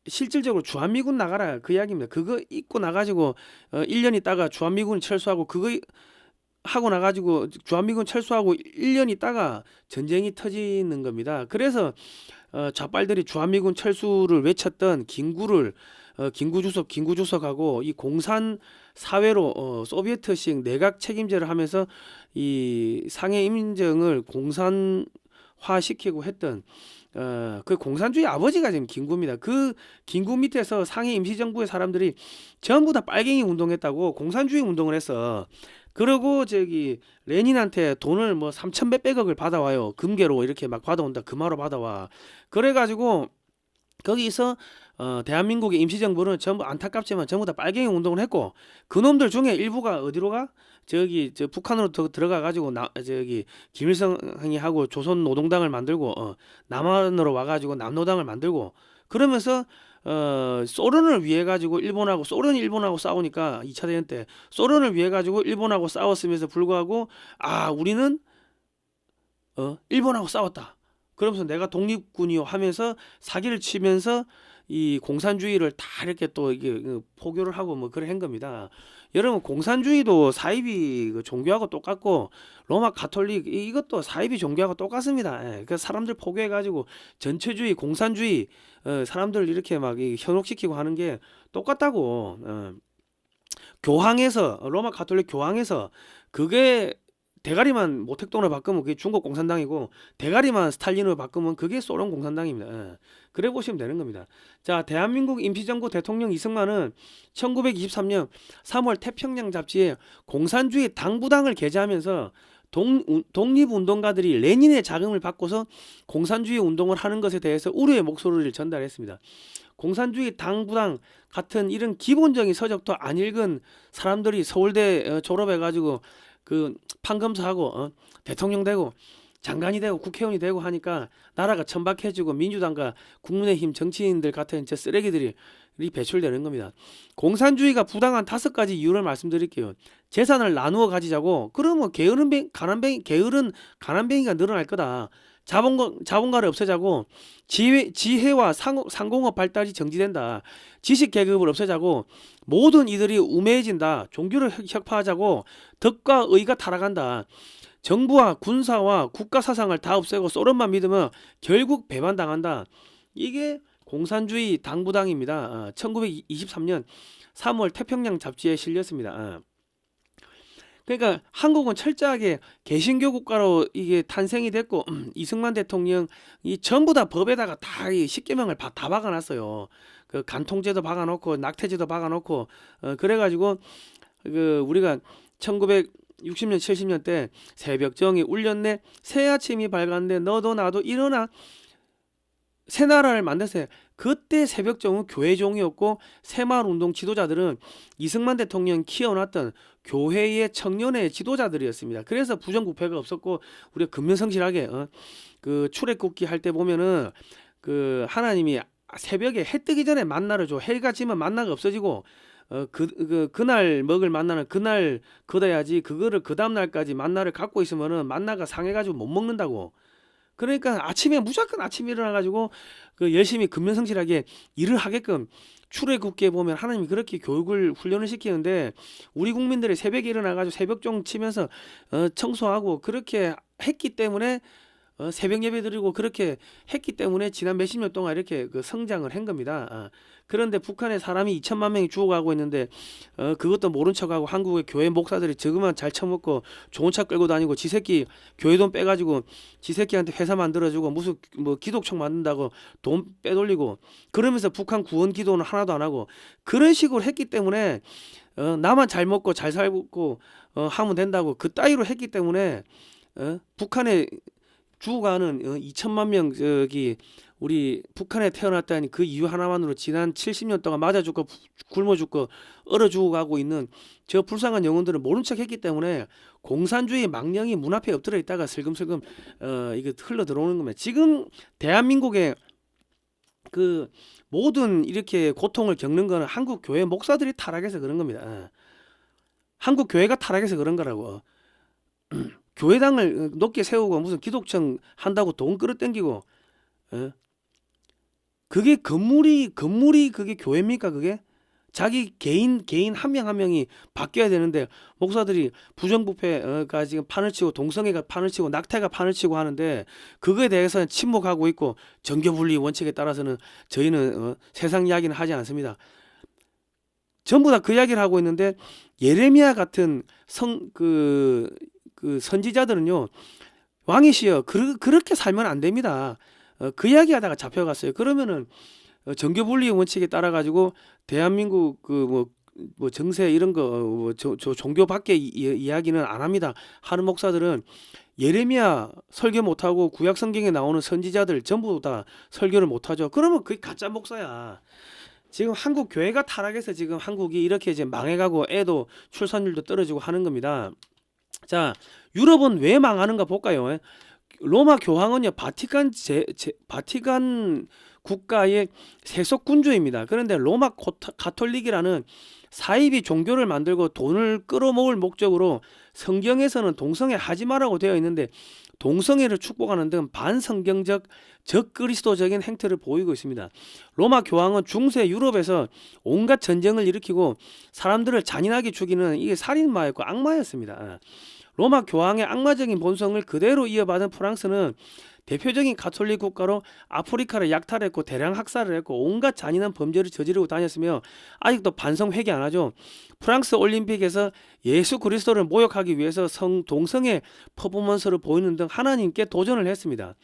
실질적으로 주한미군 나가라 그 이야기입니다. 그거 입고 나가지고 1년 있다가 주한미군이 철수하고 그거 하고 나가지고 주한미군 철수하고 1년 있다가 전쟁이 터지는 겁니다. 그래서 좌빨들이 주한미군 철수를 외쳤던 김구 주석하고 이 공산 사회로 소비에트식 내각 책임제를 하면서 이 상해 임정을 공산화시키고 했던 그 공산주의 아버지가 지금 김구입니다. 그 김구 밑에서 상해 임시정부의 사람들이 전부 다 빨갱이 운동했다고 공산주의 운동을 했어. 그리고 레닌한테 돈을 3천 몇백억을 받아와요. 금괴로 이렇게 막 받아온다. 금화로 받아와. 그래가지고 거기서 대한민국의 임시정부는 전부 안타깝지만 전부 다 빨갱이 운동을 했고 그놈들 중에 일부가 어디로 가? 북한으로 들어가 가지고 김일성이 하고 조선노동당을 만들고 남한으로 와가지고 남노당을 만들고 그러면서 소련을 위해 가지고 소련이 일본하고 싸우니까 2차 대전 때 소련을 위해 가지고 일본하고 싸웠음에도 불구하고 우리는 일본하고 싸웠다. 그러면서 내가 독립군이요 하면서 사기를 치면서 이 공산주의를 다 이렇게 또 이게 포교를 하고 뭐 그래 한 겁니다. 여러분 공산주의도 사이비 그 종교하고 똑같고 로마 가톨릭 이것도 사이비 종교하고 똑같습니다. 예, 그 사람들 포교해가지고 전체주의 공산주의 사람들 이렇게 막 현혹시키고 하는 게 똑같다고. 교황에서 로마 가톨릭 교황에서 그게 대가리만 모택동으로 바꾸면 그게 중국 공산당이고 대가리만 스탈린으로 바꾸면 그게 소련 공산당입니다. 예. 그래 보시면 되는 겁니다. 자, 대한민국 임시정부 대통령 이승만은 1923년 3월 태평양 잡지에 공산주의 당부당을 게재하면서 독립운동가들이 레닌의 자금을 받고서 공산주의 운동을 하는 것에 대해서 우려의 목소리를 전달했습니다. 공산주의 당부당 같은 이런 기본적인 서적도 안 읽은 사람들이 서울대 졸업해가지고 그 판검사하고 대통령 되고 장관이 되고 국회의원이 되고 하니까 나라가 천박해지고 민주당과 국민의힘 정치인들 같은 저 쓰레기들이 배출되는 겁니다. 공산주의가 부당한 5가지 이유를 말씀드릴게요. 재산을 나누어 가지자고. 그러면 게으른 가난뱅이가 늘어날 거다. 자본가를 없애자고. 지혜와 상공업 발달이 정지된다. 지식 계급을 없애자고. 모든 이들이 우매해진다. 종교를 혁파하자고. 덕과 의가 타락한다. 정부와 군사와 국가 사상을 다 없애고 소련만 믿으면 결국 배반당한다. 이게 공산주의 당부당입니다. 1923년 3월 태평양 잡지에 실렸습니다. 그러니까 한국은 철저하게 개신교 국가로 이게 탄생이 됐고 이승만 대통령이 전부 다 법에다가 다 이 10계명을 다 박아놨어요. 그 간통죄도 박아놓고 낙태죄도 박아놓고 그래가지고 그 우리가 1960년 70년 때 새벽정이 울렸네 새 아침이 밝았네 너도 나도 일어나 새 나라를 만드세요. 그때 새벽정은 교회종이었고 새마을운동 지도자들은 이승만 대통령 키워놨던 교회의 청년의 지도자들이었습니다. 그래서 부정부패가 없었고 우리가 근면성실하게 그 출애굽기 할 때 보면은 그 하나님이 새벽에 해 뜨기 전에 만나를 줘. 해가 지면 만나가 없어지고 그날 먹을 만나는 그날 걷어야지 그거를 그 다음날까지 만나를 갖고 있으면은 만나가 상해가지고 못 먹는다고. 그러니까 아침에 무조건 아침에 일어나가지고 그 열심히 근면성실하게 일을 하게끔 출애굽기에 보면 하나님이 그렇게 교육을 훈련을 시키는데 우리 국민들이 새벽에 일어나가지고 새벽종 치면서 청소하고 그렇게 했기 때문에 새벽 예배 드리고 그렇게 했기 때문에 지난 몇십 년 동안 이렇게 그 성장을 한 겁니다. 그런데 북한에 사람이 2천만 명이 죽어가고 있는데 그것도 모른 척하고 한국의 교회 목사들이 저것만 잘 처먹고 좋은 차 끌고 다니고 지새끼 교회 돈 빼가지고 지새끼한테 회사 만들어주고 무슨 뭐 기독청 만든다고 돈 빼돌리고 그러면서 북한 구원 기도는 하나도 안 하고 그런 식으로 했기 때문에 나만 잘 먹고 잘 살고 하면 된다고 그 따위로 했기 때문에 북한에 죽어가는 2천만 명 저기 우리 북한에 태어났다니 그 이유 하나만으로 지난 70년 동안 맞아 죽고 굶어 죽고 얼어 죽어가고 있는 저 불쌍한 영혼들은 모른 척 했기 때문에 공산주의 망령이 문 앞에 엎드려 있다가 슬금슬금 이게 흘러 들어오는 겁니다. 지금 대한민국의 그 모든 이렇게 고통을 겪는 거는 한국 교회 목사들이 타락해서 그런 겁니다. 한국 교회가 타락해서 그런 거라고. 교회당을 높게 세우고 무슨 기독청 한다고 돈 끌어당기고 그게 건물이 그게 교회입니까? 그게 자기 개인 한 명 한 명이 바뀌어야 되는데 목사들이 부정부패가 지금 판을 치고 동성애가 판을 치고 낙태가 판을 치고 하는데 그거에 대해서는 침묵하고 있고 정교분리 원칙에 따라서는 저희는 세상 이야기는 하지 않습니다. 전부 다 그 이야기를 하고 있는데 예레미야 같은 그 선지자들은요 왕이시여 그렇게 살면 안 됩니다. 그 이야기하다가 잡혀갔어요. 그러면은 정교분리 원칙에 따라 가지고 대한민국 그 뭐 정세 이런 거 종교 밖의 이야기는 안 합니다. 하는 목사들은 예레미야 설교 못하고 구약 성경에 나오는 선지자들 전부 다 설교를 못하죠. 그러면 그게 가짜 목사야. 지금 한국 교회가 타락해서 지금 한국이 이렇게 이제 망해가고 애도 출산율도 떨어지고 하는 겁니다. 자, 유럽은 왜 망하는가 볼까요? 로마 교황은요 바티칸 국가의 세속 군주입니다. 그런데 로마 가톨릭이라는 사이비 종교를 만들고 돈을 끌어모을 목적으로 성경에서는 동성애 하지 마라고 되어 있는데 동성애를 축복하는 등 반성경적 적그리스도적인 행태를 보이고 있습니다. 로마 교황은 중세 유럽에서 온갖 전쟁을 일으키고 사람들을 잔인하게 죽이는 이게 살인마였고 악마였습니다. 로마 교황의 악마적인 본성을 그대로 이어받은 프랑스는 대표적인 가톨릭 국가로 아프리카를 약탈했고 대량 학살을 했고 온갖 잔인한 범죄를 저지르고 다녔으며 아직도 반성 회개 안 하죠. 프랑스 올림픽에서 예수 그리스도를 모욕하기 위해서 동성애 퍼포먼스를 보이는 등 하나님께 도전을 했습니다.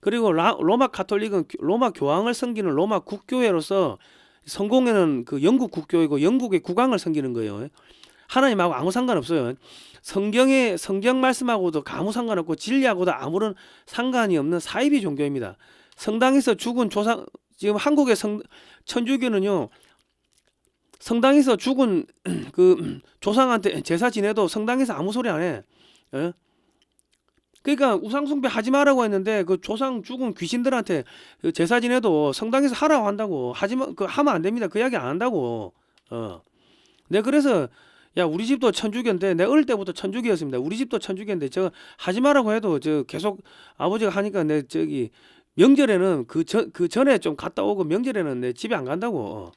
그리고 로마 가톨릭은 로마 교황을 섬기는 로마 국교회로서 성공회는 그 영국 국교회고 영국의 국왕을 섬기는 거예요. 하나님하고 아무 상관없어요. 성경 말씀하고도 아무 상관없고 진리하고도 아무런 상관이 없는 사이비 종교입니다. 성당에서 죽은 조상, 지금 한국의 천주교는요, 성당에서 죽은 그 조상한테 제사 지내도 성당에서 아무 소리 안 해. 예? 그러니까 우상숭배 하지 마라고 했는데 그 조상 죽은 귀신들한테 그 제사 지내도 성당에서 하라고 한다고. 하면 안 됩니다. 그 이야기 안 한다고. 네, 그래서 야, 우리 집도 천주교인데 내 어릴 때부터 천주교였습니다. 우리 집도 천주교인데 저 하지 마라고 해도 저 계속 아버지가 하니까 내 저기 명절에는 그 전에 좀 갔다 오고 명절에는 내 집에 안 간다고.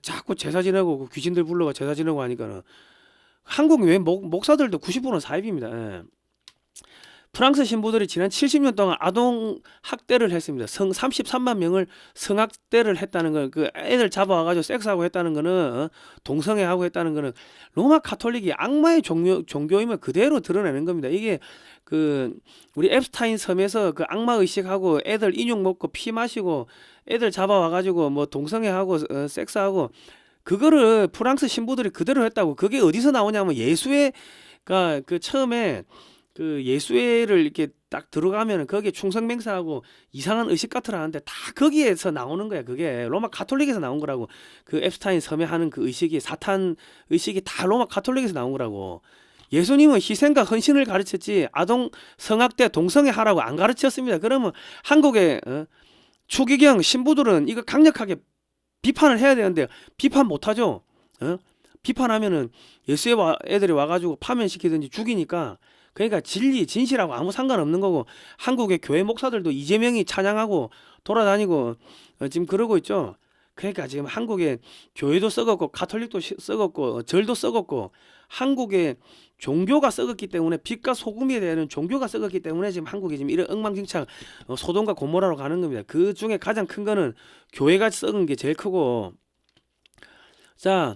자꾸 제사 지내고 그 귀신들 불러가 제사 지내고 하니까는 한국 왜 목사들도 90%는 사입입니다. 예. 프랑스 신부들이 지난 70년 동안 아동 학대를 했습니다. 33만 명을 성학대를 했다는 건, 그 애들 잡아와가지고 섹스하고 했다는 거는, 동성애하고 했다는 거는 로마 가톨릭이 악마의 종교임을 그대로 드러내는 겁니다. 이게 그 우리 앱스타인 섬에서 그 악마 의식하고 애들 인육 먹고 피 마시고 애들 잡아와가지고 뭐 동성애하고 섹스하고 그거를 프랑스 신부들이 그대로 했다고. 그게 어디서 나오냐면 예수회가 그 처음에 그 예수회를 이렇게 딱 들어가면은 거기에 충성맹세하고 이상한 의식 같으라 하는데 다 거기에서 나오는 거야. 그게 로마 가톨릭에서 나온 거라고. 그 앱스타인 섬에 하는 그 의식이, 사탄 의식이 다 로마 가톨릭에서 나온 거라고. 예수님은 희생과 헌신을 가르쳤지 아동 성학대 동성애 하라고 안 가르쳤습니다. 그러면 한국의 추기경 신부들은 이거 강력하게 비판을 해야 되는데 비판 못하죠. 비판하면은 예수의 애들이 와가지고 파면시키든지 죽이니까. 그러니까 진리, 진실하고 아무 상관없는 거고, 한국의 교회 목사들도 이재명이 찬양하고 돌아다니고 지금 그러고 있죠. 그러니까 지금 한국의 교회도 썩었고 가톨릭도 썩었고 절도 썩었고 한국의 종교가 썩었기 때문에 빛과 소금이 되는 종교가 썩었기 때문에 지금 한국이 지금 이런 엉망진창 소돔과 고모라로 가는 겁니다. 그 중에 가장 큰 거는 교회가 썩은 게 제일 크고. 자,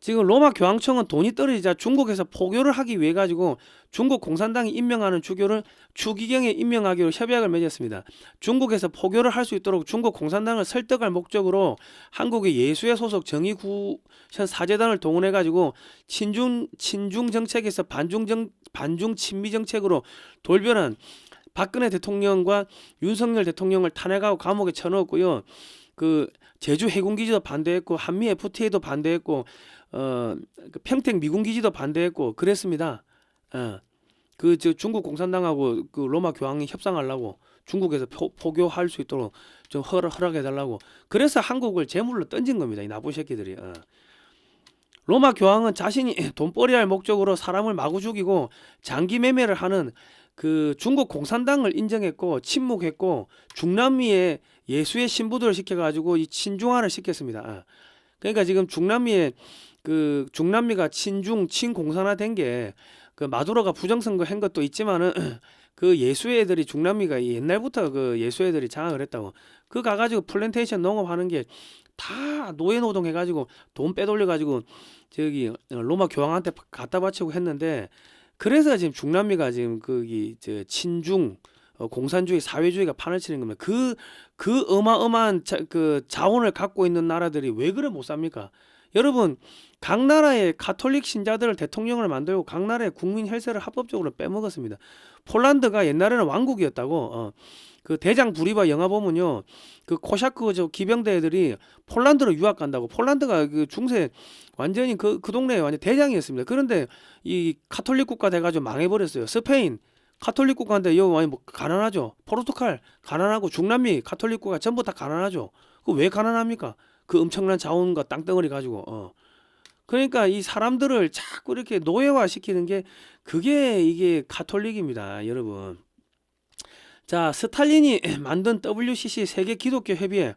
지금 로마 교황청은 돈이 떨어지자 중국에서 포교를 하기 위해 가지고 중국 공산당이 임명하는 주교를 추기경에 임명하기로 협약을 맺었습니다. 중국에서 포교를 할 수 있도록 중국 공산당을 설득할 목적으로 한국의 예수회 소속 정의구현 사재단을 동원해 가지고 친중 정책에서 반중 친미 정책으로 돌변한 박근혜 대통령과 윤석열 대통령을 탄핵하고 감옥에 쳐넣었고요. 그 제주 해군기지도 반대했고 한미 FTA도 반대했고 그 평택 미군기지도 반대했고 그랬습니다. 저 중국 공산당하고 그 로마 교황이 협상하려고 중국에서 포교할 수 있도록 좀 허락해 달라고. 그래서 한국을 제물로 던진 겁니다. 이 나쁜 새끼들이. 로마 교황은 자신이 돈벌이할 목적으로 사람을 마구 죽이고 장기 매매를 하는 그 중국 공산당을 인정했고 침묵했고 중남미에 예수의 신부들을 시켜가지고 이 친중화를 시켰습니다. 그러니까 지금 중남미가 친공산화된 게 그 마두로가 부정선거 한 것도 있지만은 그 예수의 애들이 중남미가 옛날부터 그 예수의 애들이 장악을 했다고. 그 가가지고 플랜테이션 농업하는 게 다 노예 노동해가지고 돈 빼돌려가지고 저기 로마 교황한테 갖다 바치고 했는데 그래서 지금 중남미가 지금 거기 저 친중 공산주의 사회주의가 판을 치는 겁니다. 그 어마어마한 그 자원을 갖고 있는 나라들이 왜 그래 못 삽니까? 여러분, 각 나라의 가톨릭 신자들을 대통령을 만들고 각 나라의 국민 혈세를 합법적으로 빼먹었습니다. 폴란드가 옛날에는 왕국이었다고. 그 대장 부리바 영화 보면요, 그 코샤크 저 기병대 애들이 폴란드로 유학 간다고. 폴란드가 그 중세 완전히 그 동네에 완전 대장이었습니다. 그런데 이 가톨릭 국가 돼가지고 망해버렸어요. 스페인 가톨릭 국가인데 여기 많이 뭐 가난하죠. 포르투갈 가난하고 중남미 가톨릭 국가 전부 다 가난하죠. 그 왜 가난합니까? 그 엄청난 자원과 땅덩어리 가지고. 그러니까 이 사람들을 자꾸 이렇게 노예화 시키는 게 그게 이게 가톨릭입니다, 여러분. 자, 스탈린이 만든 WCC 세계 기독교 협의회.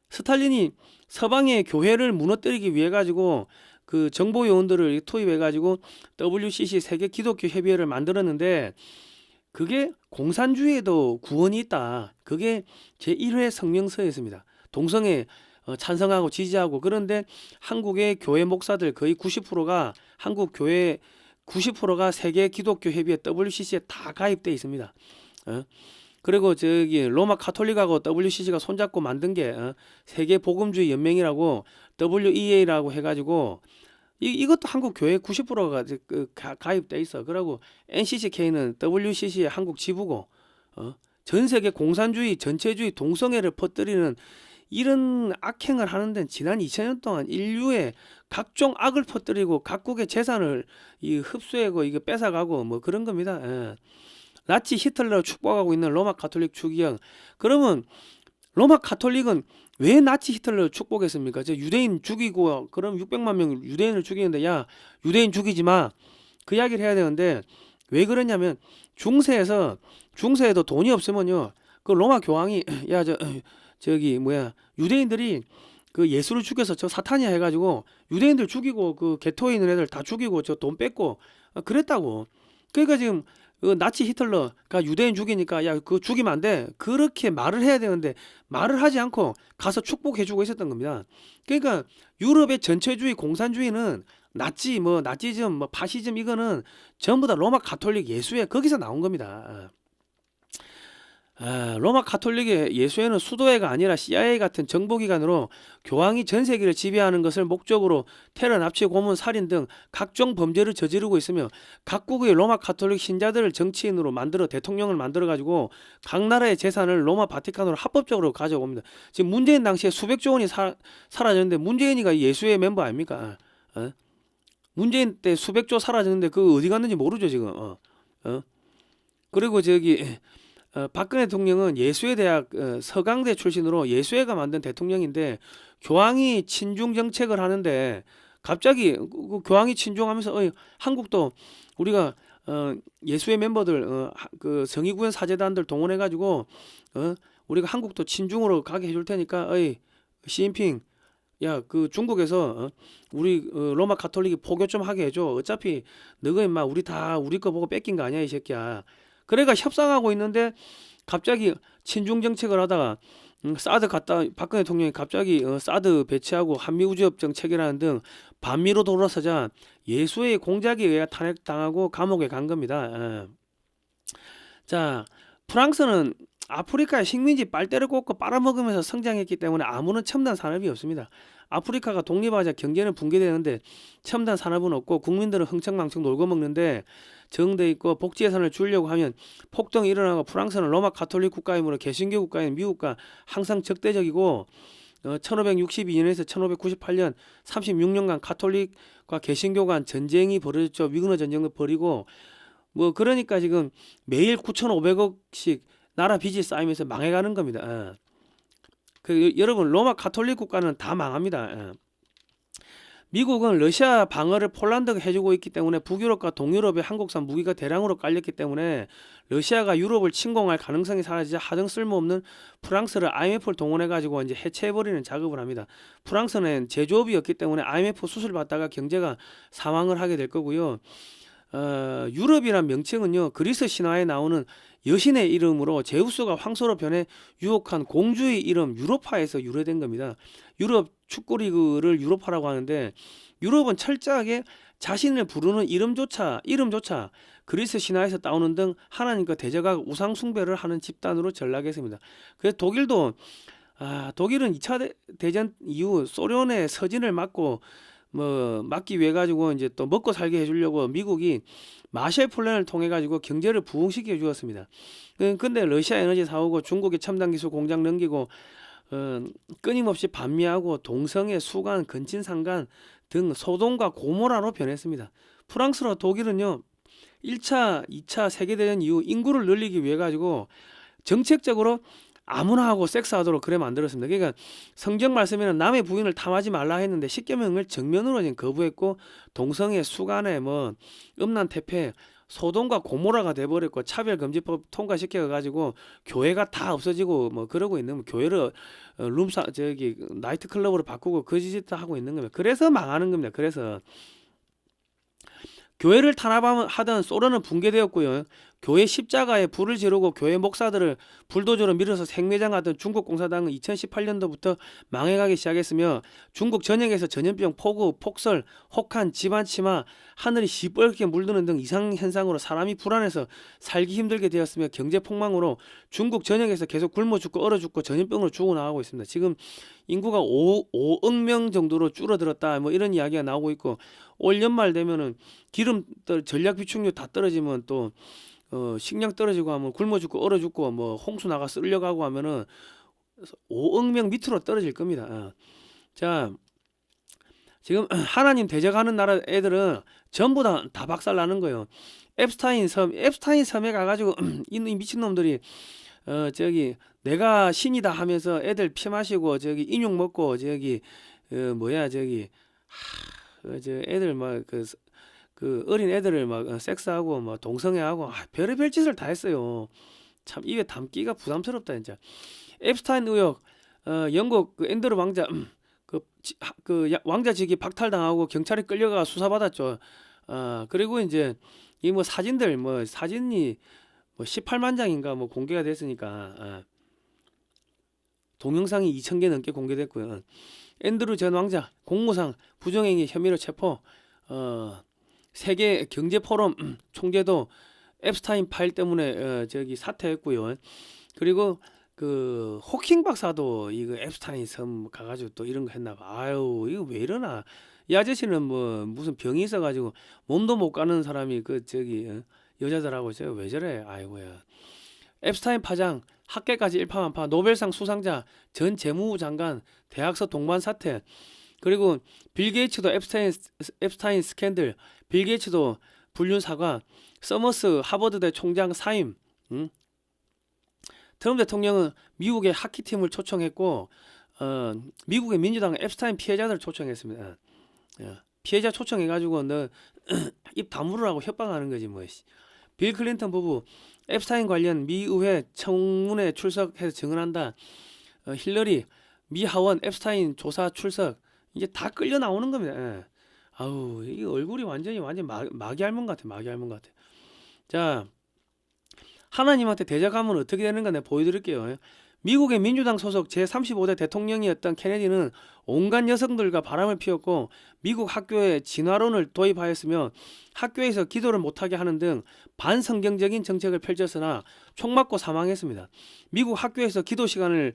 스탈린이 서방의 교회를 무너뜨리기 위해 가지고 그 정보 요원들을 투입해 가지고 WCC 세계 기독교 협의회를 만들었는데 그게 공산주의에도 구원이 있다. 그게 제1회 성명서에 있습니다. 동성애 찬성하고 지지하고. 그런데 한국의 교회 목사들 거의 90%가 한국 교회 90%가 세계 기독교 협의회 WCC에 다 가입돼 있습니다. 그리고 저기 로마 카톨릭하고 WCC가 손잡고 만든 게 세계 복음주의 연맹이라고 WEA라고 해가지고 이것도 한국 교회 90%가 가입돼 있어. 그리고 NCCK는 WCC의 한국 지부고 전 세계 공산주의, 전체주의, 동성애를 퍼뜨리는 이런 악행을 하는 데는 지난 2000년 동안 인류의 각종 악을 퍼뜨리고 각국의 재산을 흡수하고 이거 뺏어가고 뭐 그런 겁니다. 나치 히틀러를 축복하고 있는 로마 가톨릭 추기경. 그러면 로마 가톨릭은 왜 나치 히틀러를 축복했습니까? 저 유대인 죽이고 그럼 600만 명 유대인을 죽이는데 야 유대인 죽이지 마. 그 이야기를 해야 되는데 왜 그러냐면 중세에도 돈이 없으면요. 그 로마 교황이 야 저기 뭐야 유대인들이 그 예수를 죽여서 저 사탄이야 해가지고 유대인들 죽이고 그 게토에 있는 애들 다 죽이고 저 돈 뺏고 그랬다고. 그러니까 지금 그 나치 히틀러가 유대인 죽이니까 야 그거 죽이면 안 돼. 그렇게 말을 해야 되는데 말을 하지 않고 가서 축복해주고 있었던 겁니다. 그러니까 유럽의 전체주의 공산주의는 나치즘 뭐 파시즘 이거는 전부 다 로마 가톨릭 예수회 거기서 나온 겁니다. 로마 가톨릭의 예수회는 수도회가 아니라 CIA 같은 정보기관으로 교황이 전 세계를 지배하는 것을 목적으로 테러, 납치, 고문, 살인 등 각종 범죄를 저지르고 있으며 각국의 로마 가톨릭 신자들을 정치인으로 만들어 대통령을 만들어가지고 각 나라의 재산을 로마 바티칸으로 합법적으로 가져옵니다. 지금 문재인 당시에 수백조 원이 사라졌는데 문재인이가 예수회 멤버 아닙니까? 문재인 때 수백조 사라졌는데 그거 어디 갔는지 모르죠 지금. 그리고 저기 박근혜 대통령은 예수회 대학 서강대 출신으로 예수회가 만든 대통령인데 교황이 친중 정책을 하는데 갑자기 그 교황이 친중하면서 한국도 우리가 예수회 멤버들 그 성의구현 사제단들 동원해 가지고 우리가 한국도 친중으로 가게 해줄 테니까 시진핑 야 그 중국에서 우리 로마 가톨릭이 포교 좀 하게 해줘. 어차피 너가 임마 우리 거 보고 뺏긴 거 아니야 이 새끼야. 그래가 협상하고 있는데 갑자기 친중 정책을 하다가 사드 박근혜 대통령이 갑자기 사드 배치하고 한미우주협정 체결하는 등 반미로 돌아서자 예수의 공작에 의해 탄핵당하고 감옥에 간 겁니다. 자, 프랑스는 아프리카의 식민지 빨대를 꽂고 빨아먹으면서 성장했기 때문에 아무런 첨단 산업이 없습니다. 아프리카가 독립하자 경제는 붕괴되는데 첨단 산업은 없고 국민들은 흥청망청 놀고 먹는데 정돼 있고 복지 예산을 주려고 하면 폭동이 일어나고 프랑스는 로마 가톨릭 국가이므로 개신교 국가인 미국과 항상 적대적이고 1562년에서 1598년 36년간 가톨릭과 개신교 간 전쟁이 벌어졌죠. 위그너 전쟁도 벌이고 뭐 그러니까 지금 매일 9,500억씩 나라 빚이 쌓이면서 망해가는 겁니다. 여러분 로마 가톨릭 국가는 다 망합니다. 미국은 러시아 방어를 폴란드가 해주고 있기 때문에 북유럽과 동유럽에 한국산 무기가 대량으로 깔렸기 때문에 러시아가 유럽을 침공할 가능성이 사라지자 하등 쓸모없는 프랑스를 IMF를 동원해가지고 이제 해체해버리는 작업을 합니다. 프랑스는 제조업이 없기 때문에 IMF 수술 받다가 경제가 사망을 하게 될 거고요. 유럽이란 명칭은요 그리스 신화에 나오는 여신의 이름으로 제우스가 황소로 변해 유혹한 공주의 이름 유로파에서 유래된 겁니다. 유럽 축구리그를 유로파라고 하는데 유럽은 철저하게 자신을 부르는 이름조차 그리스 신화에서 따오는 등 하나님과 대적하고 우상 숭배를 하는 집단으로 전락했습니다. 그래서 독일은 2차 대전 이후 소련의 서진을 막기 위해 가지고 이제 또 먹고 살게 해주려고 미국이 마셜 플랜을 통해 가지고 경제를 부흥시켜 주었습니다. 근데 러시아 에너지 사오고 중국의 첨단 기술 공장 넘기고 끊임없이 반미하고 동성애, 수간, 근친상간 등 소돔과 고모라로 변했습니다. 프랑스와 독일은요 1차, 2차 세계대전 이후 인구를 늘리기 위해 가지고 정책적으로 아무나 하고 섹스하도록 그래 만들었습니다. 그러니까 성경 말씀에는 남의 부인을 탐하지 말라 했는데 십계명을 정면으로 지금 거부했고 동성애, 수간에 뭐 음란 태폐, 소돔과 고모라가 돼버렸고 차별금지법 통과시켜 가지고 교회가 다 없어지고 뭐 그러고 있는 거 교회를 룸사 저기 나이트 클럽으로 바꾸고 거짓짓 하고 있는 겁니다. 그래서 망하는 겁니다. 그래서 교회를 탄압하던 소련은 붕괴되었고요. 교회 십자가에 불을 지르고 교회 목사들을 불도저로 밀어서 생매장하던 중국 공산당은 2018년도부터 망해가기 시작했으며 중국 전역에서 전염병, 폭우, 폭설, 혹한, 집안침하, 하늘이 시뻘겋게 물드는 등 이상 현상으로 사람이 불안해서 살기 힘들게 되었으며 경제 폭망으로 중국 전역에서 계속 굶어 죽고 얼어 죽고 전염병으로 죽어나가고 있습니다. 지금 인구가 5억 명 정도로 줄어들었다 뭐 이런 이야기가 나오고 있고 올 연말 되면은 기름 전략 비축률 다 떨어지면 또 식량 떨어지고 하면 굶어 죽고 얼어 죽고 뭐 홍수 나가 쓸려가고 하면은 5억 명 밑으로 떨어질 겁니다. 자, 지금 하나님 대적하는 나라 애들은 전부 다 박살 나는 거예요. 앱스타인 섬에 가가지고 이 미친놈들이 저기 내가 신이다 하면서 애들 피 마시고 저기 인육 먹고 저기 뭐야 저기 저 애들 막 그 어린 애들을 막 섹스하고 뭐 동성애하고 별의별 짓을 다 했어요. 참 입에 담기가 부담스럽다 진짜. 앱스타인 의혹 영국 그 앤드루 왕자 왕자직이 박탈당하고 경찰에 끌려가 수사받았죠. 그리고 이제 이 뭐 사진들 뭐 사진이 뭐 18만 장인가 뭐 공개가 됐으니까 동영상이 2,000개 넘게 공개됐고요. 앤드루 전 왕자 공무상 부정행위 혐의로 체포. 세계 경제 포럼 총재도 앱스타인 파일 때문에 저기 사퇴했고요. 그리고 그 호킹 박사도 이거 앱스타인 섬 가가지고 또 이런 거 했나 봐. 아유 이거 왜 이러나. 이 아저씨는 뭐 무슨 병이 있어가지고 몸도 못 가는 사람이 그 저기 여자들하고 저 왜 저래. 아이고야. 앱스타인 파장 학계까지 일파만파. 노벨상 수상자 전 재무부 장관 대학서 동반 사퇴. 그리고 빌 게이츠도 앱스타인 스캔들. 빌 게이츠도 불륜 사과. 서머스 하버드대 총장 사임. 트럼프 대통령은 미국의 하키팀을 초청했고 미국의 민주당은 앱스타인 피해자들을 초청했습니다. 피해자 초청해가지고 너 입 다물으라고 협박하는 거지 뭐. 빌 클린턴 부부 앱스타인 관련 미 의회 청문회 출석해서 증언한다. 힐러리 미 하원 앱스타인 조사 출석. 이제 다 끌려 나오는 겁니다. 아우 이 얼굴이 완전 마귀 할멈 같아. 마귀 할멈 같아. 자, 하나님한테 대적하면 어떻게 되는가 내가 보여드릴게요. 미국의 민주당 소속 제35대 대통령이었던 케네디는 온갖 여성들과 바람을 피웠고 미국 학교에 진화론을 도입하였으며 학교에서 기도를 못하게 하는 등 반성경적인 정책을 펼쳤으나 총 맞고 사망했습니다. 미국 학교에서 기도 시간을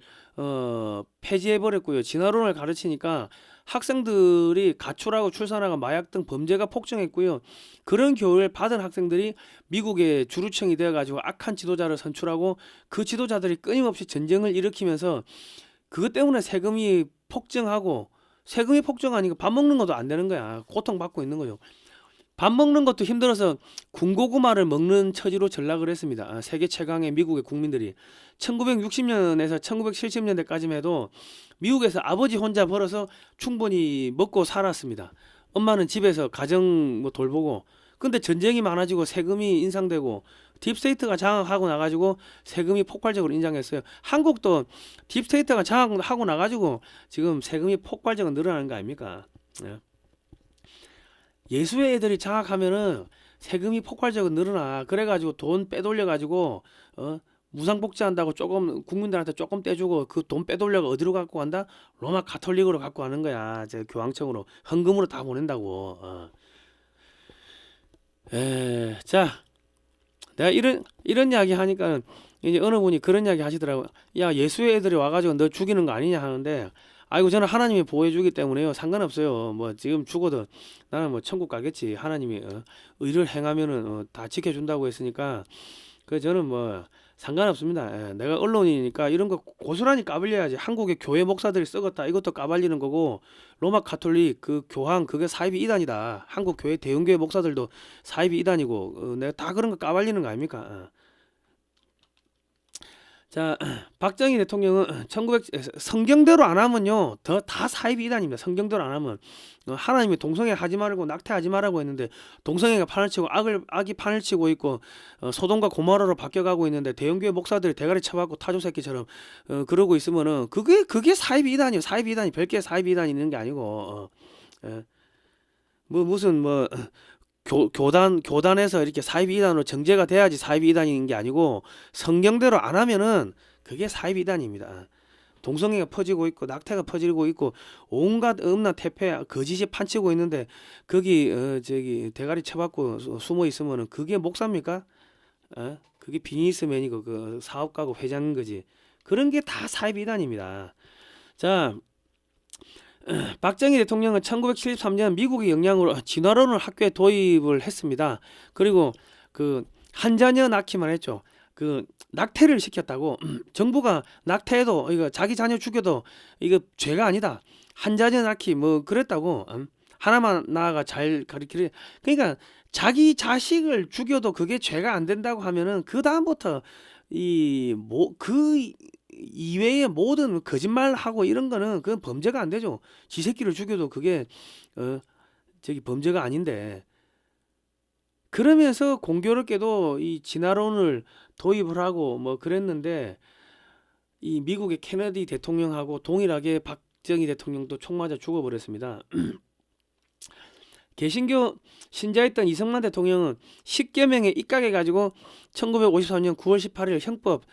폐지해버렸고요. 진화론을 가르치니까 학생들이 가출하고 출산하고 마약 등 범죄가 폭증했고요. 그런 교육을 받은 학생들이 미국의 주루층이 되어가지고 악한 지도자를 선출하고 그 지도자들이 끊임없이 전쟁을 일으키면서 그것 때문에 세금이 폭증하고 세금이 폭증하니까 밥 먹는 것도 안 되는 거야. 고통받고 있는 거죠. 밥 먹는 것도 힘들어서 군고구마를 먹는 처지로 전락을 했습니다. 세계 최강의 미국의 국민들이 1960년에서 1970년대까지만 해도 미국에서 아버지 혼자 벌어서 충분히 먹고 살았습니다. 엄마는 집에서 가정 뭐 돌보고. 근데 전쟁이 많아지고 세금이 인상되고 딥스테이트가 장악하고 나가지고 세금이 폭발적으로 인상했어요. 한국도 딥스테이트가 장악하고 나가지고 지금 세금이 폭발적으로 늘어나는 거 아닙니까? 예수의 애들이 장악하면은 세금이 폭발적으로 늘어나. 그래가지고 돈 빼돌려가지고 무상복지한다고 조금 국민들한테 조금 떼주고 그 돈 빼돌려가 어디로 갖고 간다? 로마 가톨릭으로 갖고 가는 거야. 제 교황청으로 헌금으로 다 보낸다고. 자, 내가 이런 이야기 하니까 이제 어느 분이 그런 이야기 하시더라고. 야, 예수의 애들이 와가지고 너 죽이는 거 아니냐 하는데, 아이고 저는 하나님이 보호해주기 때문에요. 상관없어요. 뭐 지금 죽어도 나는 뭐 천국 가겠지. 하나님이 의를 행하면은 다 지켜준다고 했으니까 그 저는 뭐 상관없습니다. 내가 언론이니까 이런 거 고스란히 까발려야지. 한국의 교회 목사들이 썩었다 이것도 까발리는 거고, 로마 가톨릭 그 교황 그게 사입이 이단이다. 한국 교회 대형교회 목사들도 사입이 이단이고 내가 다 그런 거 까발리는 거 아닙니까? 자, 박정희 대통령은 1900 성경대로 안 하면요, 더 다 사이비 이단입니다. 성경대로 안 하면 하나님이 동성애 하지 말고 낙태하지 말라고 했는데 동성애가 판을 치고 악이 판을 치고 있고 소돔과 고모라로 바뀌어가고 있는데 대형교회 목사들이 대가리 쳐박고 타조 새끼처럼 그러고 있으면은 그게 사이비 이단이에요. 사이비 이단이 별개 사이비 이단이 있는 게 아니고 뭐 무슨 뭐 교단에서 이렇게 사이비 이단으로 정제가 돼야지 사이비 이단인 게 아니고 성경대로 안 하면은 그게 사이비 이단입니다. 동성애가 퍼지고 있고 낙태가 퍼지고 있고 온갖 음란 태폐 거짓이 판치고 있는데 거기 저기 대가리 쳐박고 숨어 있으면은 그게 목사입니까? 그게 비즈니스맨이고 그 사업가고 회장인 거지. 그런 게 다 사이비 이단입니다. 자, 박정희 대통령은 1973년 미국의 영향으로 진화론을 학교에 도입을 했습니다. 그리고 그 한자녀 낳기만 했죠. 그 낙태를 시켰다고 정부가 낙태해도 이거 자기 자녀 죽여도 이거 죄가 아니다. 한자녀 낳기 뭐 그랬다고 하나만 낳아가 잘 가르치래. 그러니까 자기 자식을 죽여도 그게 죄가 안 된다고 하면은 그 다음부터 그 이외의 모든 거짓말하고 이런 거는 그건 범죄가 안 되죠. 지 새끼를 죽여도 그게 저기 범죄가 아닌데 그러면서 공교롭게도 이 진화론을 도입을 하고 뭐 그랬는데 이 미국의 케네디 대통령하고 동일하게 박정희 대통령도 총 맞아 죽어버렸습니다. 개신교 신자였던 이승만 대통령은 10계명에 입각해가지고 1953년 9월 18일 형법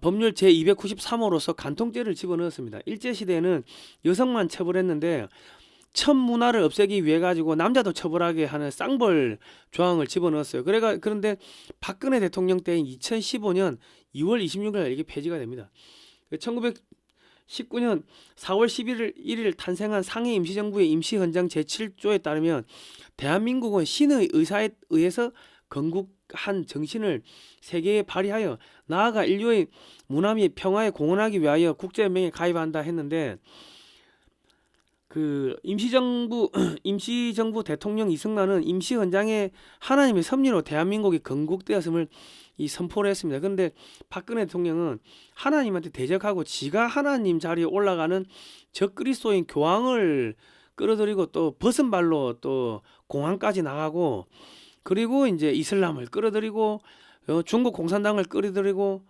법률 제293호로서 간통죄를 집어넣었습니다. 일제시대에는 여성만 처벌했는데 천문화를 없애기 위해 가지고 남자도 처벌하게 하는 쌍벌 조항을 집어넣었어요. 그런데 박근혜 대통령 때인 2015년 2월 26일 이게 폐지가 됩니다. 1919년 4월 11일 1일 탄생한 상해 임시정부의 임시헌장 제7조에 따르면 대한민국은 신의 의사에 의해서 건국한 정신을 세계에 발휘하여 나아가 인류의 문화 및 평화에 공헌하기 위하여 국제연맹에 가입한다 했는데 그 임시정부 대통령 이승만은 임시헌장에 하나님의 섭리로 대한민국이 건국되었음을 선포를 했습니다. 그런데 박근혜 대통령은 하나님한테 대적하고 지가 하나님 자리에 올라가는 적그리스도인 교황을 끌어들이고 또 벗은 발로 또 공항까지 나가고 그리고 이제 이슬람을 끌어들이고 중국 공산당을 끌어들이고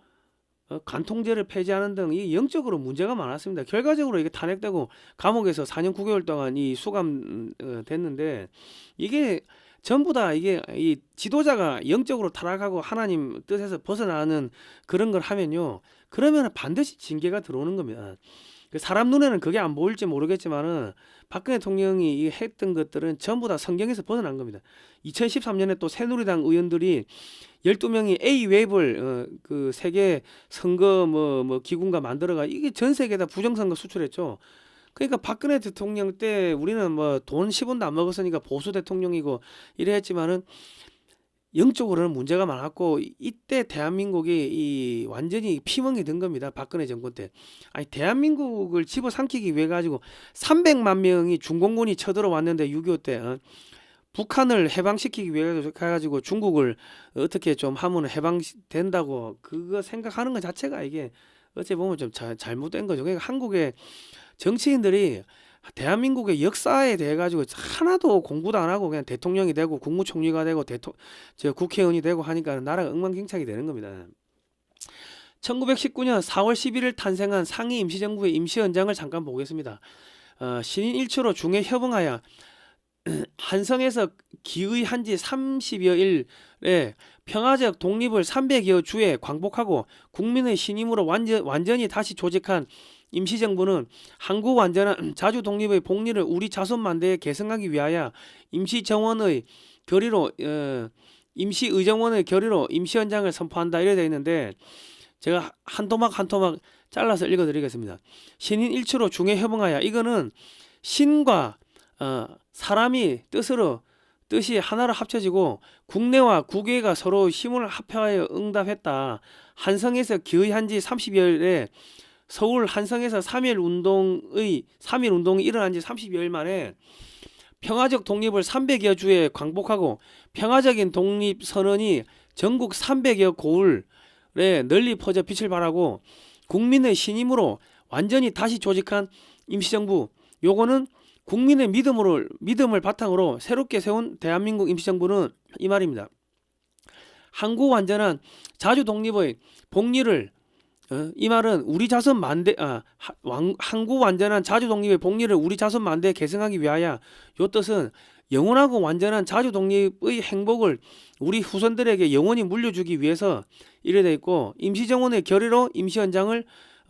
간통죄를 폐지하는 등 이 영적으로 문제가 많았습니다. 결과적으로 이게 탄핵되고 감옥에서 4년 9개월 동안 이 수감 됐는데 이게 전부 다 이게 이 지도자가 영적으로 타락하고 하나님 뜻에서 벗어나는 그런 걸 하면요. 그러면 반드시 징계가 들어오는 겁니다. 사람 눈에는 그게 안 보일지 모르겠지만은 박근혜 대통령이 했던 것들은 전부 다 성경에서 벗어난 겁니다. 2013년에 또 새누리당 의원들이 12명이 A-웹을 그 세계 선거 뭐 기구인가 만들어가 이게 전 세계에다 부정선거 수출했죠. 그러니까 박근혜 대통령 때 우리는 뭐 돈 10원도 안 먹었으니까 보수 대통령이고 이래 했지만은 영적으로는 문제가 많았고 이때 대한민국이 이 완전히 피멍이 든 겁니다. 박근혜 정권 때. 아니 대한민국을 집어삼키기 위해 가지고 300만 명이 중공군이 쳐들어왔는데 6.25 때 북한을 해방시키기 위해 가지고 중국을 어떻게 좀 하면 해방된다고 그거 생각하는 것 자체가 이게 어찌 보면 좀 잘못된 거죠. 그러니까 한국의 정치인들이 대한민국의 역사에 대해 가지고 하나도 공부도 안 하고 그냥 대통령이 되고 국무총리가 되고 국회의원이 되고 하니까 나라가 엉망진창이 되는 겁니다. 1919년 4월 11일 탄생한 상해 임시정부의 임시헌장을 잠깐 보겠습니다. 신인 일초로 중에 협응하여 한성에서 기의한 지 30여 일에 평화적 독립을 300여 주에 광복하고 국민의 신임으로 완전히 다시 조직한 임시정부는 한국 완전한 자주 독립의 복리를 우리 자손만대에 계승하기 위하여 임시의정원의 결의로 임시헌장을 선포한다 이래 되어 있는데 제가 한 토막 잘라서 읽어드리겠습니다. 신인 일초로 중에 협응하여 이거는 신과 사람이 뜻이 하나로 합쳐지고 국내와 국외가 서로 힘을 합하여 응답했다. 한성에서 기의한 지 30여일에 서울 한성에서 3.1 운동이 일어난 지 30여일 만에 평화적 독립을 300여 주에 광복하고 평화적인 독립 선언이 전국 300여 고을 널리 퍼져 빛을 발하고 국민의 신임으로 완전히 다시 조직한 임시정부, 요거는 국민의 믿음을 바탕으로 새롭게 세운 대한민국 임시정부는 이 말입니다. 한국 완전한 자주 독립의 복리를 이 말은 우리 자손 만대 한국 완전한 자주 독립의 복리를 우리 자손 만대에 계승하기 위하여, 요 뜻은 영원하고 완전한 자주 독립의 행복을 우리 후손들에게 영원히 물려주기 위해서 이래 돼 있고, 임시정원의 결의로 임시연장을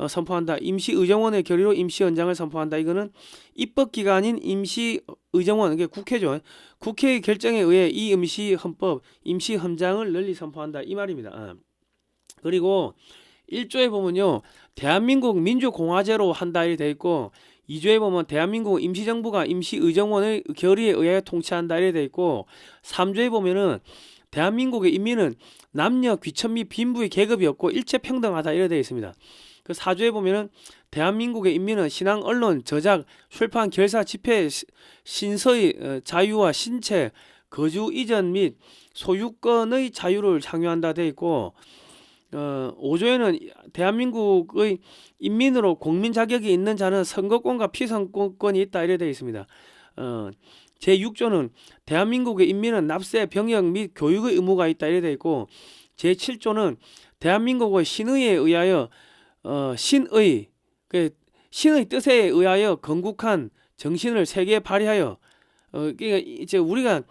선포한다. 임시의정원의 결의로 임시연장을 선포한다. 이거는 입법기관인 임시의정원, 이게 국회죠. 국회의 결정에 의해 이 임시헌법, 임시헌장을 널리 선포한다. 이 말입니다. 그리고 1조에 보면요, 대한민국 민주공화제로 한다 이렇게 돼 있고, 2조에 보면 대한민국 임시정부가 임시의정원의 결의에 의해 통치한다 이렇게 돼 있고, 3조에 보면은 대한민국의 인민은 남녀 귀천 및 빈부의 계급이 없고 일체평등하다 이렇게 되어 있습니다. 그 4조에 보면은 대한민국의 인민은 신앙, 언론, 저작, 출판, 결사, 집회, 신서의 자유와 신체, 거주 이전 및 소유권의 자유를 창유한다 되어 있고, 5조에는 대한민국의 인민으로 공민 자격이 있는 자는 선거권과 피선거권이 있다 이래 되어 있습니다. 제6조는 대한민국의 인민은 납세, 병역 및 교육의 의무가 있다 이래 되어 있고, 제7조는 대한민국의 신의에 의하여 신의 뜻에 의하여 건국한 정신을 세계에 발휘하여, 그러니까 이제 우리가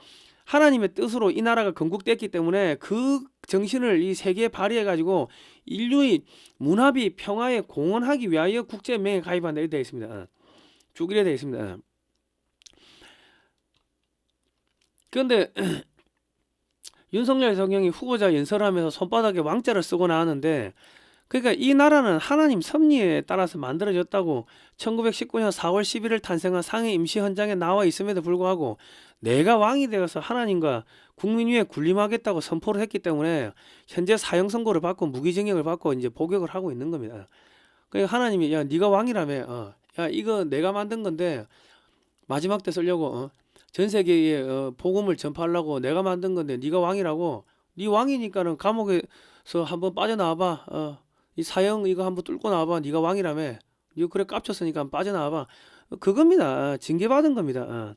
하나님의 뜻으로 이 나라가 건국됐기 때문에 그 정신을 이 세계에 발휘해 가지고 인류의 문화비 평화에 공헌하기 위하여 국제맹에 가입한다 이렇게 되어 있습니다. 쭉 이래 되어 있습니다. 그런데 윤석열 대통령이 후보자 연설하면서 손바닥에 왕자를 쓰고 나왔는데, 그러니까 이 나라는 하나님 섭리에 따라서 만들어졌다고 1919년 4월 11일 탄생한 상해 임시헌장에 나와 있음에도 불구하고 내가 왕이 되어서 하나님과 국민 위에 군림하겠다고 선포를 했기 때문에 현재 사형 선고를 받고 무기징역을 받고 이제 복역을 하고 있는 겁니다. 그러니까 하나님이 야 네가 왕이라며, 야 이거 내가 만든 건데 마지막 때 쓰려고 전 세계에 복음을 전파하려고 내가 만든 건데 네가 왕이라고, 네 왕이니까는 감옥에서 한번 빠져나와봐, 이 사형 이거 한번 뚫고 나와봐, 네가 왕이라며, 이거 그래 깝쳤으니까 빠져나와봐, 그겁니다. 징계받은 겁니다.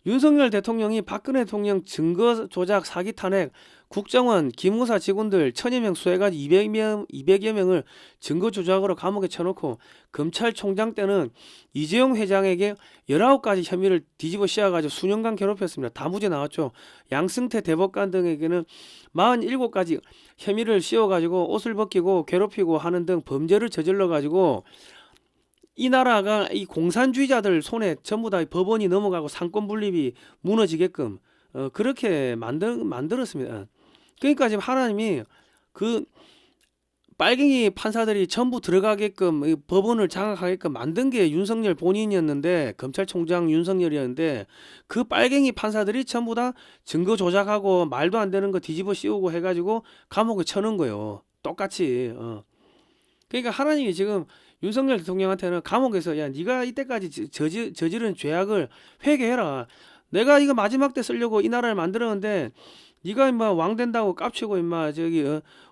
윤석열 대통령이 박근혜 대통령 증거 조작 사기 탄핵, 국정원 기무사 직원들 1000여 명 수해가지고 200여 명을 증거 조작으로 감옥에 쳐놓고, 검찰총장 때는 이재용 회장에게 19가지 혐의를 뒤집어 씌워가지고 수년간 괴롭혔습니다. 다 무죄 나왔죠. 양승태 대법관 등에게는 47가지 혐의를 씌워가지고 옷을 벗기고 괴롭히고 하는 등 범죄를 저질러가지고 이 나라가 이 공산주의자들 손에 전부 다 법원이 넘어가고 상권 분립이 무너지게끔 그렇게 만들었습니다. 그러니까 지금 하나님이 그 빨갱이 판사들이 전부 들어가게끔 법원을 장악하게끔 만든 게 윤석열 본인이었는데, 검찰총장 윤석열이었는데, 그 빨갱이 판사들이 전부 다 증거 조작하고 말도 안 되는 거 뒤집어 씌우고 해가지고 감옥에 쳐넣은 거예요. 똑같이. 그러니까 하나님이 지금 윤석열 대통령한테는 감옥에서 야 네가 이때까지 저지른 죄악을 회개해라. 내가 이거 마지막 때 쓰려고 이 나라를 만들었는데 네가 임마 왕 된다고 깝치고 임마 저기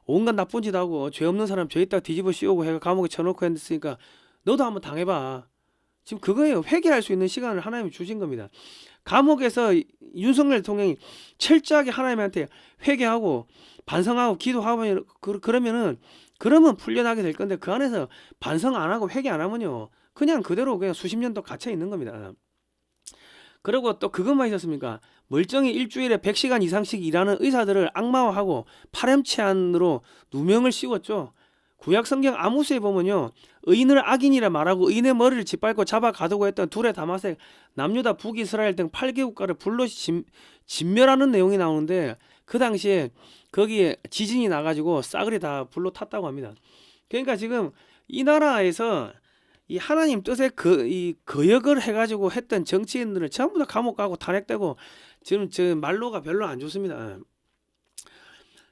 온갖 나쁜 짓 하고 죄 없는 사람 죄 있다고 뒤집어 씌우고 해가 감옥에 쳐놓고 했으니까 너도 한번 당해봐. 지금 그거예요. 회개할 수 있는 시간을 하나님이 주신 겁니다. 감옥에서 윤석열 대통령이 철저하게 하나님한테 회개하고 반성하고 기도하면 그러면 풀려나게 될 건데, 그 안에서 반성 안 하고 회개 안 하면요 그냥 그대로 그냥 수십 년도 갇혀 있는 겁니다. 그리고 또 그것만 있었습니까? 멀쩡히 일주일에 100시간 이상씩 일하는 의사들을 악마화하고 파렴치한으로 누명을 씌웠죠. 구약 성경 아모스에 보면요, 의인을 악인이라 말하고 의인의 머리를 짓밟고 잡아 가두고 했던 둘의 다마색, 남유다, 북이스라엘 등 8개 국가를 불로 진멸하는 내용이 나오는데, 그 당시에 거기에 지진이 나가지고 싸그리 다 불로 탔다고 합니다. 그러니까 지금 이 나라에서 이 하나님 뜻에 이 거역을 해가지고 했던 정치인들을 전부 다 감옥 가고 탄핵되고, 지금 저 말로가 별로 안 좋습니다.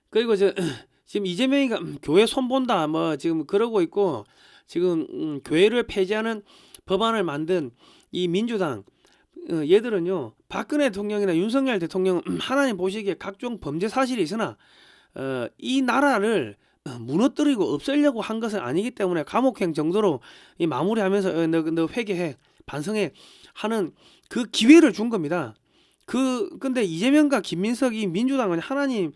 그리고 지금 이재명이가 교회 손본다 뭐 지금 그러고 있고, 지금 교회를 폐지하는 법안을 만든 이 민주당 얘들은요, 박근혜 대통령이나 윤석열 대통령 하나님 보시기에 각종 범죄 사실이 있으나 이 나라를 무너뜨리고 없애려고 한 것은 아니기 때문에 감옥행 정도로 이 마무리하면서 너 회개해 반성해 하는 그 기회를 준 겁니다. 근데 이재명과 김민석이 민주당은 하나님이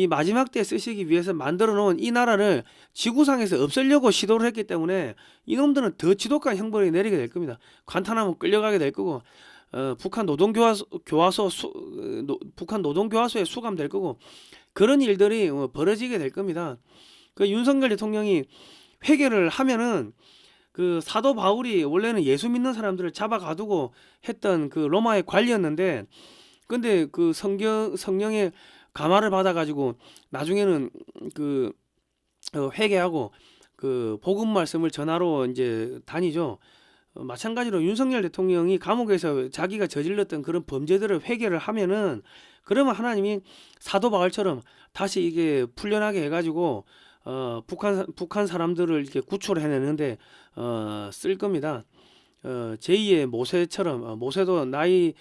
마지막 때 쓰시기 위해서 만들어 놓은 이 나라를 지구상에서 없애려고 시도를 했기 때문에 이놈들은 더 지독한 형벌을 내리게 될 겁니다. 관타나무 끌려가게 될 거고 북한 노동교화소에 수감될 거고 그런 일들이 벌어지게 될 겁니다. 그 윤석열 대통령이 회개를 하면은 그 사도 바울이 원래는 예수 믿는 사람들을 잡아 가두고 했던 그 로마의 관리였는데 근데 그 성령의 감화를 받아 가지고 나중에는 그 회개하고 그 복음 말씀을 전하러 이제 다니죠. 마찬가지로 윤석열 대통령이 감옥에서 자기가 저질렀던 그런 범죄들을 회개를 하면은 그러면 하나님이 사도 바울처럼 다시 이게 풀려나게 해가지고 북한 사람들을 이렇게 구출해내는데 쓸 겁니다. 제2의 모세처럼 모세도 나이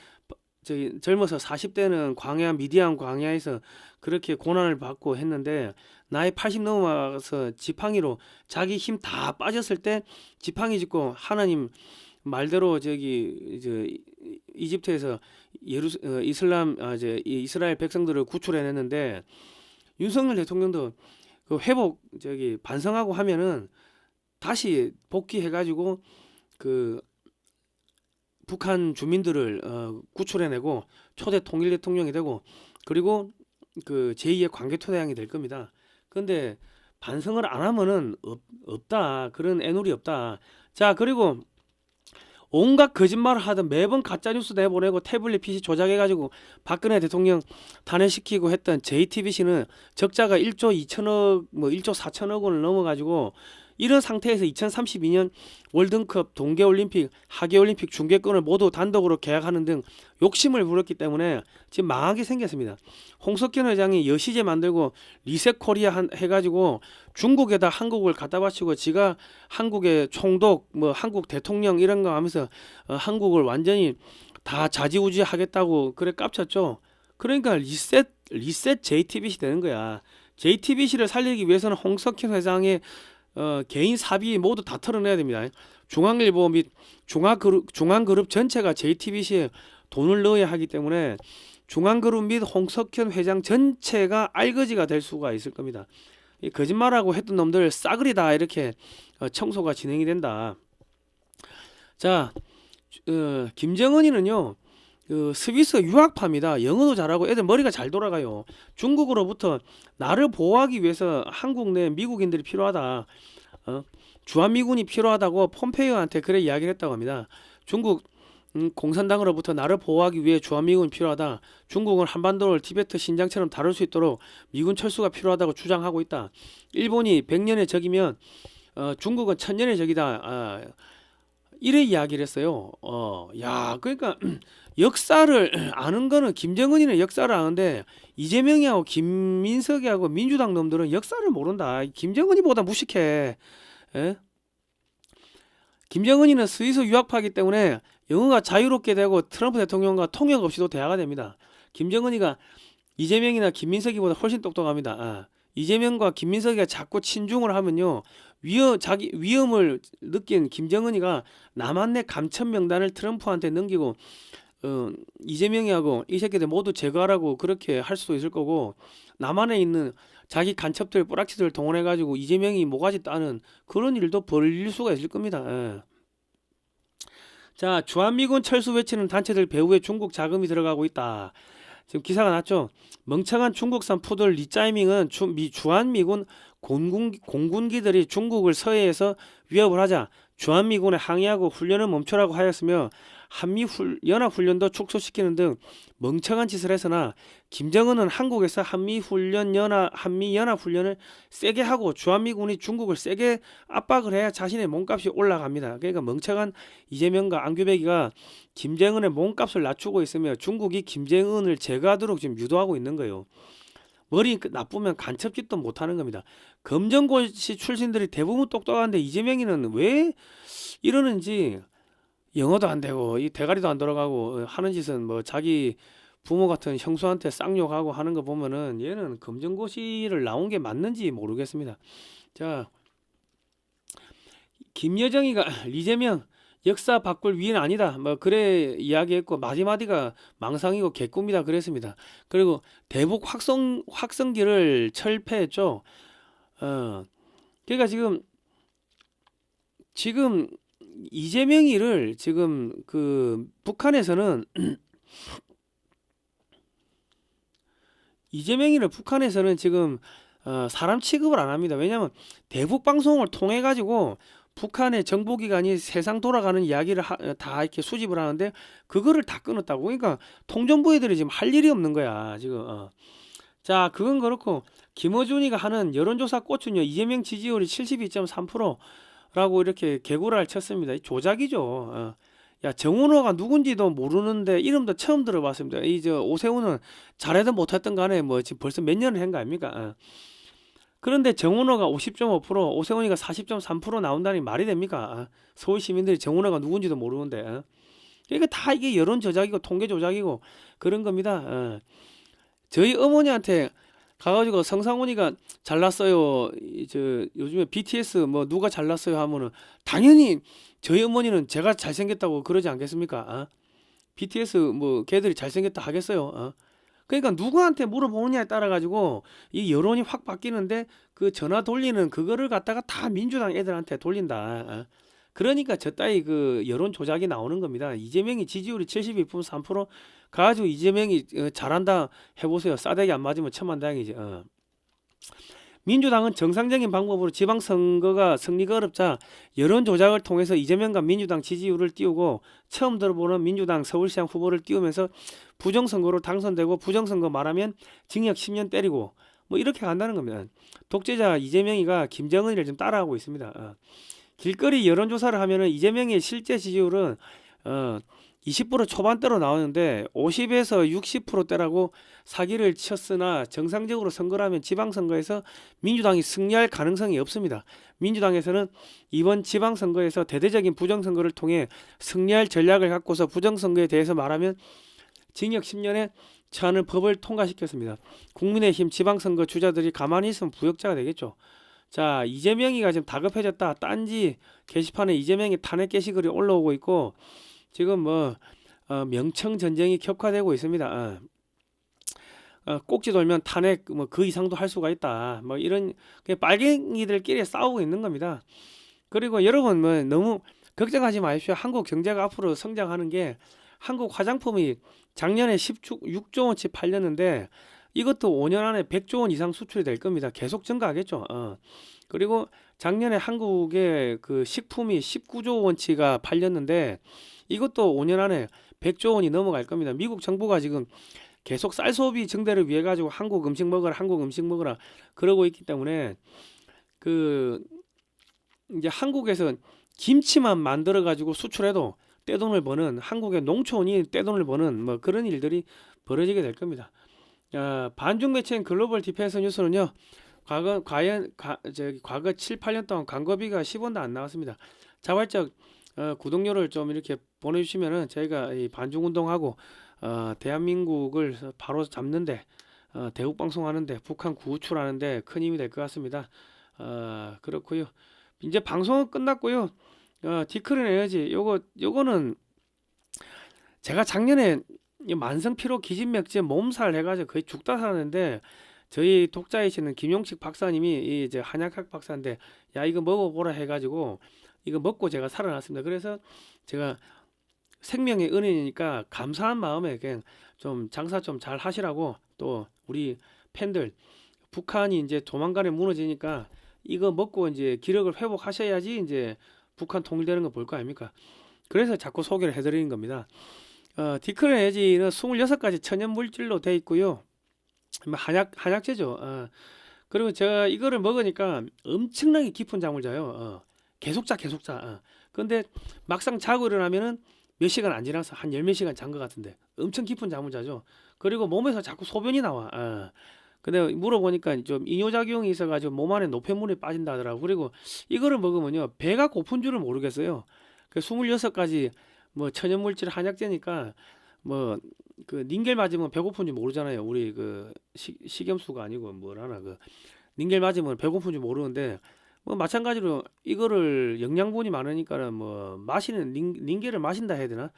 젊어서 40대는 광야 미디안 광야에서 그렇게 고난을 받고 했는데 나이 80 넘어서 지팡이로 자기 힘 다 빠졌을 때 지팡이 짚고 하나님 말대로 이집트에서 이스라엘 백성들을 구출해냈는데 윤석열 대통령도 그 회복 반성하고 하면은 다시 복귀해가지고 그 북한 주민들을 구출해내고 초대 통일 대통령이 되고 그리고 그 제2의 관개토대왕이 될 겁니다. 근데 반성을 안 하면은 없다. 그런 애누리 없다. 자, 그리고 온갖 거짓말을 하던 매번 가짜뉴스 내보내고 태블릿 PC 조작해가지고 박근혜 대통령 탄핵시키고 했던 JTBC는 적자가 1조 2천억, 1조 4천억 원을 넘어가지고 이런 상태에서 2032년 월드컵, 동계올림픽, 하계올림픽 중계권을 모두 단독으로 계약하는 등 욕심을 부렸기 때문에 지금 망하게 생겼습니다. 홍석현 회장이 여시제 만들고 리셋 코리아 해가지고 중국에다 한국을 갖다 바치고 지가 한국의 총독, 한국 대통령 이런 거 하면서 한국을 완전히 다 좌지우지 하겠다고 그래 깝쳤죠. 그러니까 리셋 JTBC 되는 거야. JTBC를 살리기 위해서는 홍석현 회장의 개인 사비 모두 다 털어내야 됩니다. 중앙일보 및 중앙그룹 전체가 JTBC에 돈을 넣어야 하기 때문에 중앙그룹 및 홍석현 회장 전체가 알거지가 될 수가 있을 겁니다. 이 거짓말하고 했던 놈들 싸그리다 이렇게 청소가 진행이 된다. 자, 김정은이는요. 스위스 유학파입니다. 영어도 잘하고 애들 머리가 잘 돌아가요. 중국으로부터 나를 보호하기 위해서 한국 내 미국인들이 필요하다. 주한미군이 필요하다고 폼페이오한테 그래 이야기를 했다고 합니다. 중국 공산당으로부터 나를 보호하기 위해 주한미군이 필요하다. 중국은 한반도를 티베트 신장처럼 다룰 수 있도록 미군 철수가 필요하다고 주장하고 있다. 일본이 100년의 적이면 중국은 1000년의 적이다. 이래 이야기를 했어요. 그러니까 역사를 아는 거는 김정은이는 역사를 아는데 이재명이하고 김민석이하고 민주당 놈들은 역사를 모른다. 김정은이보다 무식해. 에? 김정은이는 스위스 유학파이기 때문에 영어가 자유롭게 되고 트럼프 대통령과 통역 없이도 대화가 됩니다. 김정은이가 이재명이나 김민석이보다 훨씬 똑똑합니다. 이재명과 김민석이가 자꾸 친중을 하면요. 자기 위험을 느낀 김정은이가 남한내 감천 명단을 트럼프한테 넘기고 이재명이하고 이 새끼들 모두 제거하라고 그렇게 할 수도 있을 거고 남한에 있는 자기 간첩들 뿌락치들 동원해가지고 이재명이 모가지 따는 그런 일도 벌일 수가 있을 겁니다. 예. 자, 주한미군 철수 외치는 단체들 배후에 중국 자금이 들어가고 있다. 지금 기사가 났죠. 멍청한 중국산 푸들 리짜이밍은 주한미군 공군기들이 중국을 서해에서 위협을 하자 주한미군에 항의하고 훈련을 멈추라고 하였으며 한미연합훈련도 축소시키는 등 멍청한 짓을 했으나 김정은은 한국에서 한미연합훈련을 세게 하고 주한미군이 중국을 세게 압박을 해야 자신의 몸값이 올라갑니다. 그러니까 멍청한 이재명과 안규백이가 김정은의 몸값을 낮추고 있으며 중국이 김정은을 제거하도록 지금 유도하고 있는 거예요. 머리 나쁘면 간첩짓도 못하는 겁니다. 검정고시 출신들이 대부분 똑똑한데 이재명이는 왜 이러는지 영어도 안 되고 이 대가리도 안 돌아가고 하는 짓은 자기 부모 같은 형수한테 쌍욕하고 하는 거 보면은 얘는 검정고시를 나온 게 맞는지 모르겠습니다. 자, 김여정이가 이재명 역사 바꿀 위는 아니다. 뭐 그래 이야기했고 마디마디가 망상이고 개꿈이다 그랬습니다. 그리고 대북 확성기를 철폐했죠. 그러니까 지금 이재명이를 지금 그 북한에서는 이재명이를 북한에서는 지금 사람 취급을 안 합니다. 왜냐하면 대북 방송을 통해 가지고 북한의 정보기관이 세상 돌아가는 이야기를 다 이렇게 수집을 하는데 그거를 다 끊었다고. 그러니까 통전부 애들이 지금 할 일이 없는 거야 지금. 자, 그건 그렇고 김어준이가 하는 여론조사 꽃은요 이재명 지지율이 72.3%라고 이렇게 개구라를 쳤습니다. 이 조작이죠. 야, 정은호가 누군지도 모르는데 이름도 처음 들어봤습니다. 이 저 오세훈은 잘해도 못했던 간에 뭐 지금 벌써 몇 년을 한 거 아닙니까? 그런데 정은호가 50.5%, 오세훈이가 40.3% 나온다니 말이 됩니까? 서울 시민들이 정은호가 누군지도 모르는데. 그러니까 다 이게 여론 조작이고 통계 조작이고 그런 겁니다. 저희 어머니한테 가가지고 성상훈이가 잘났어요. 요즘에 BTS 뭐 누가 잘났어요 하면은 당연히 저희 어머니는 제가 잘생겼다고 그러지 않겠습니까? BTS 뭐 걔들이 잘생겼다 하겠어요? 그러니까 누구한테 물어보느냐에 따라 가지고 이 여론이 확 바뀌는데 그 전화 돌리는 그거를 갖다가 다 민주당 애들한테 돌린다. 그러니까 저 따위 그 여론 조작이 나오는 겁니다. 이재명이 지지율이 72.3% 가지고 이재명이 잘한다 해보세요. 싸대기 안 맞으면 천만다행이죠. 민주당은 정상적인 방법으로 지방선거가 승리가 어렵자 여론 조작을 통해서 이재명과 민주당 지지율을 띄우고 처음 들어보는 민주당 서울시장 후보를 띄우면서 부정선거로 당선되고 부정선거 말하면 징역 10년 때리고 뭐 이렇게 간다는 겁니다. 독재자 이재명이가 김정은이를 좀 따라하고 있습니다. 길거리 여론조사를 하면은 이재명의 실제 지지율은 20% 초반대로 나오는데 50에서 60%대라고 사기를 쳤으나 정상적으로 선거를 하면 지방선거에서 민주당이 승리할 가능성이 없습니다. 민주당에서는 이번 지방선거에서 대대적인 부정선거를 통해 승리할 전략을 갖고서 부정선거에 대해서 말하면 징역 10년에 처하는 법을 통과시켰습니다. 국민의힘 지방선거 주자들이 가만히 있으면 부역자가 되겠죠. 자, 이재명이가 지금 다급해졌다. 딴지 게시판에 이재명이 탄핵 게시글이 올라오고 있고 지금 뭐 명청 전쟁이 격화되고 있습니다. 꼭지 돌면 탄핵 뭐 그 이상도 할 수가 있다. 뭐 이런 빨갱이들끼리 싸우고 있는 겁니다. 그리고 여러분 뭐 너무 걱정하지 마십시오. 한국 경제가 앞으로 성장하는 게 한국 화장품이 작년에 16조 원치 팔렸는데 이것도 5년 안에 100조 원 이상 수출이 될 겁니다. 계속 증가하겠죠. 그리고 작년에 한국의 그 식품이 19조 원치가 팔렸는데 이것도 5년 안에 100조 원이 넘어갈 겁니다. 미국 정부가 지금 계속 쌀 소비 증대를 위해 가지고 한국 음식 먹으라 그러고 있기 때문에 그 이제 한국에서 김치만 만들어 가지고 수출해도 떼돈을 버는 한국의 농촌이 떼돈을 버는 뭐 그런 일들이 벌어지게 될 겁니다. 반중 매체인 글로벌 디펜스 뉴스는요. 과거 7, 8년 동안 광고비가 10원도 안 나왔습니다. 자발적 구독료를 좀 이렇게 보내주시면은 저희가 이 반중 운동하고 대한민국을 바로 잡는데 대북 방송하는데 북한 구출하는데 큰 힘이 될 것 같습니다. 그렇고요. 이제 방송은 끝났고요. 디크린 에너지 요거는 제가 작년에 만성피로 기진맥제 몸살 해가지고 거의 죽다 사는데 저희 독자이시는 김용식 박사님이 이제 한약학 박사인데 야 이거 먹어보라 해가지고 이거 먹고 제가 살아났습니다. 그래서 제가 생명의 은인이니까 감사한 마음에 그냥 좀 장사 좀 잘 하시라고 또 우리 팬들 북한이 이제 조만간에 무너지니까 이거 먹고 이제 기력을 회복하셔야지 이제 북한 통일되는 거 볼 거 아닙니까? 그래서 자꾸 소개를 해드리는 겁니다. 디크린 에너지는 26가지 천연 물질로 되어 있고요. 한약재죠. 그리고 제가 이거를 먹으니까 엄청나게 깊은 잠을 자요. 계속 자. 근데 막상 자고 일어나면은 몇 시간 안 지나서 한 열 몇 시간 잔 것 같은데 엄청 깊은 잠을 자죠. 그리고 몸에서 자꾸 소변이 나와. 근데 물어보니까 좀 이뇨작용이 있어가지고 몸 안에 노폐물이 빠진다 하더라고. 그리고 이거를 먹으면요 배가 고픈 줄을 모르겠어요. 그 26가지 뭐 천연물질 한약재니까 뭐 그 닌겔 맞으면 배고픈지 모르잖아요. 우리 그 식염수가 아니고 뭐라나 그 닌겔 맞으면 배고픈지 모르는데 뭐 마찬가지로 이거를 영양분이 많으니까는 뭐 마시는 닌겔을 마신다 해야 되나?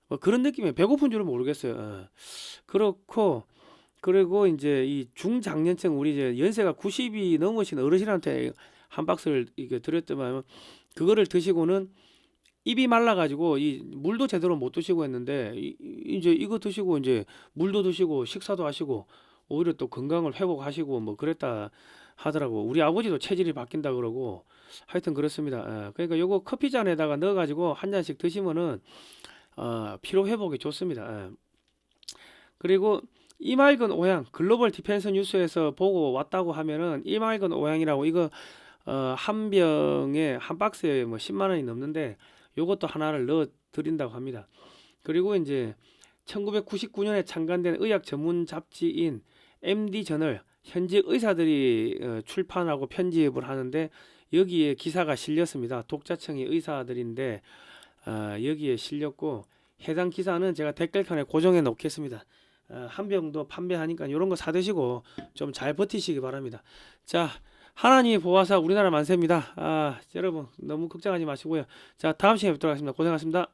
뭐 그런 느낌이에요. 배고픈 줄은 모르겠어요. 그렇고 그리고 이제 이 중장년층 우리 이제 연세가 90이 넘으신 어르신한테 한 박스를 이게 드렸더만 그거를 드시고는 입이 말라가지고 이 물도 제대로 못 드시고 했는데 이제 이거 드시고 이제 물도 드시고 식사도 하시고 오히려 또 건강을 회복하시고 뭐 그랬다 하더라고. 우리 아버지도 체질이 바뀐다 그러고 하여튼 그렇습니다. 그러니까 요거 커피 잔에다가 넣어가지고 한 잔씩 드시면은 피로 회복에 좋습니다. 그리고 이맑은 오양 글로벌 디펜스 뉴스에서 보고 왔다고 하면은 이맑은 오양이라고 이거 한 병에 한 박스에 뭐 10만 원이 넘는데 요것도 하나를 넣어 드린다고 합니다. 그리고 이제 1999년에 창간된 의학 전문 잡지인 MD 저널 현직 의사들이 출판하고 편집을 하는데 여기에 기사가 실렸습니다. 독자층이 의사들인데 여기에 실렸고 해당 기사는 제가 댓글칸에 고정해 놓겠습니다. 한 병도 판매하니까 이런 거 사드시고 좀 잘 버티시기 바랍니다. 자, 하나님이 보호하사 우리나라 만세입니다. 여러분 너무 걱정하지 마시고요. 자, 다음 시간에 뵙도록 하겠습니다. 고생하셨습니다.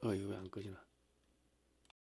이거 왜 안 꺼지나?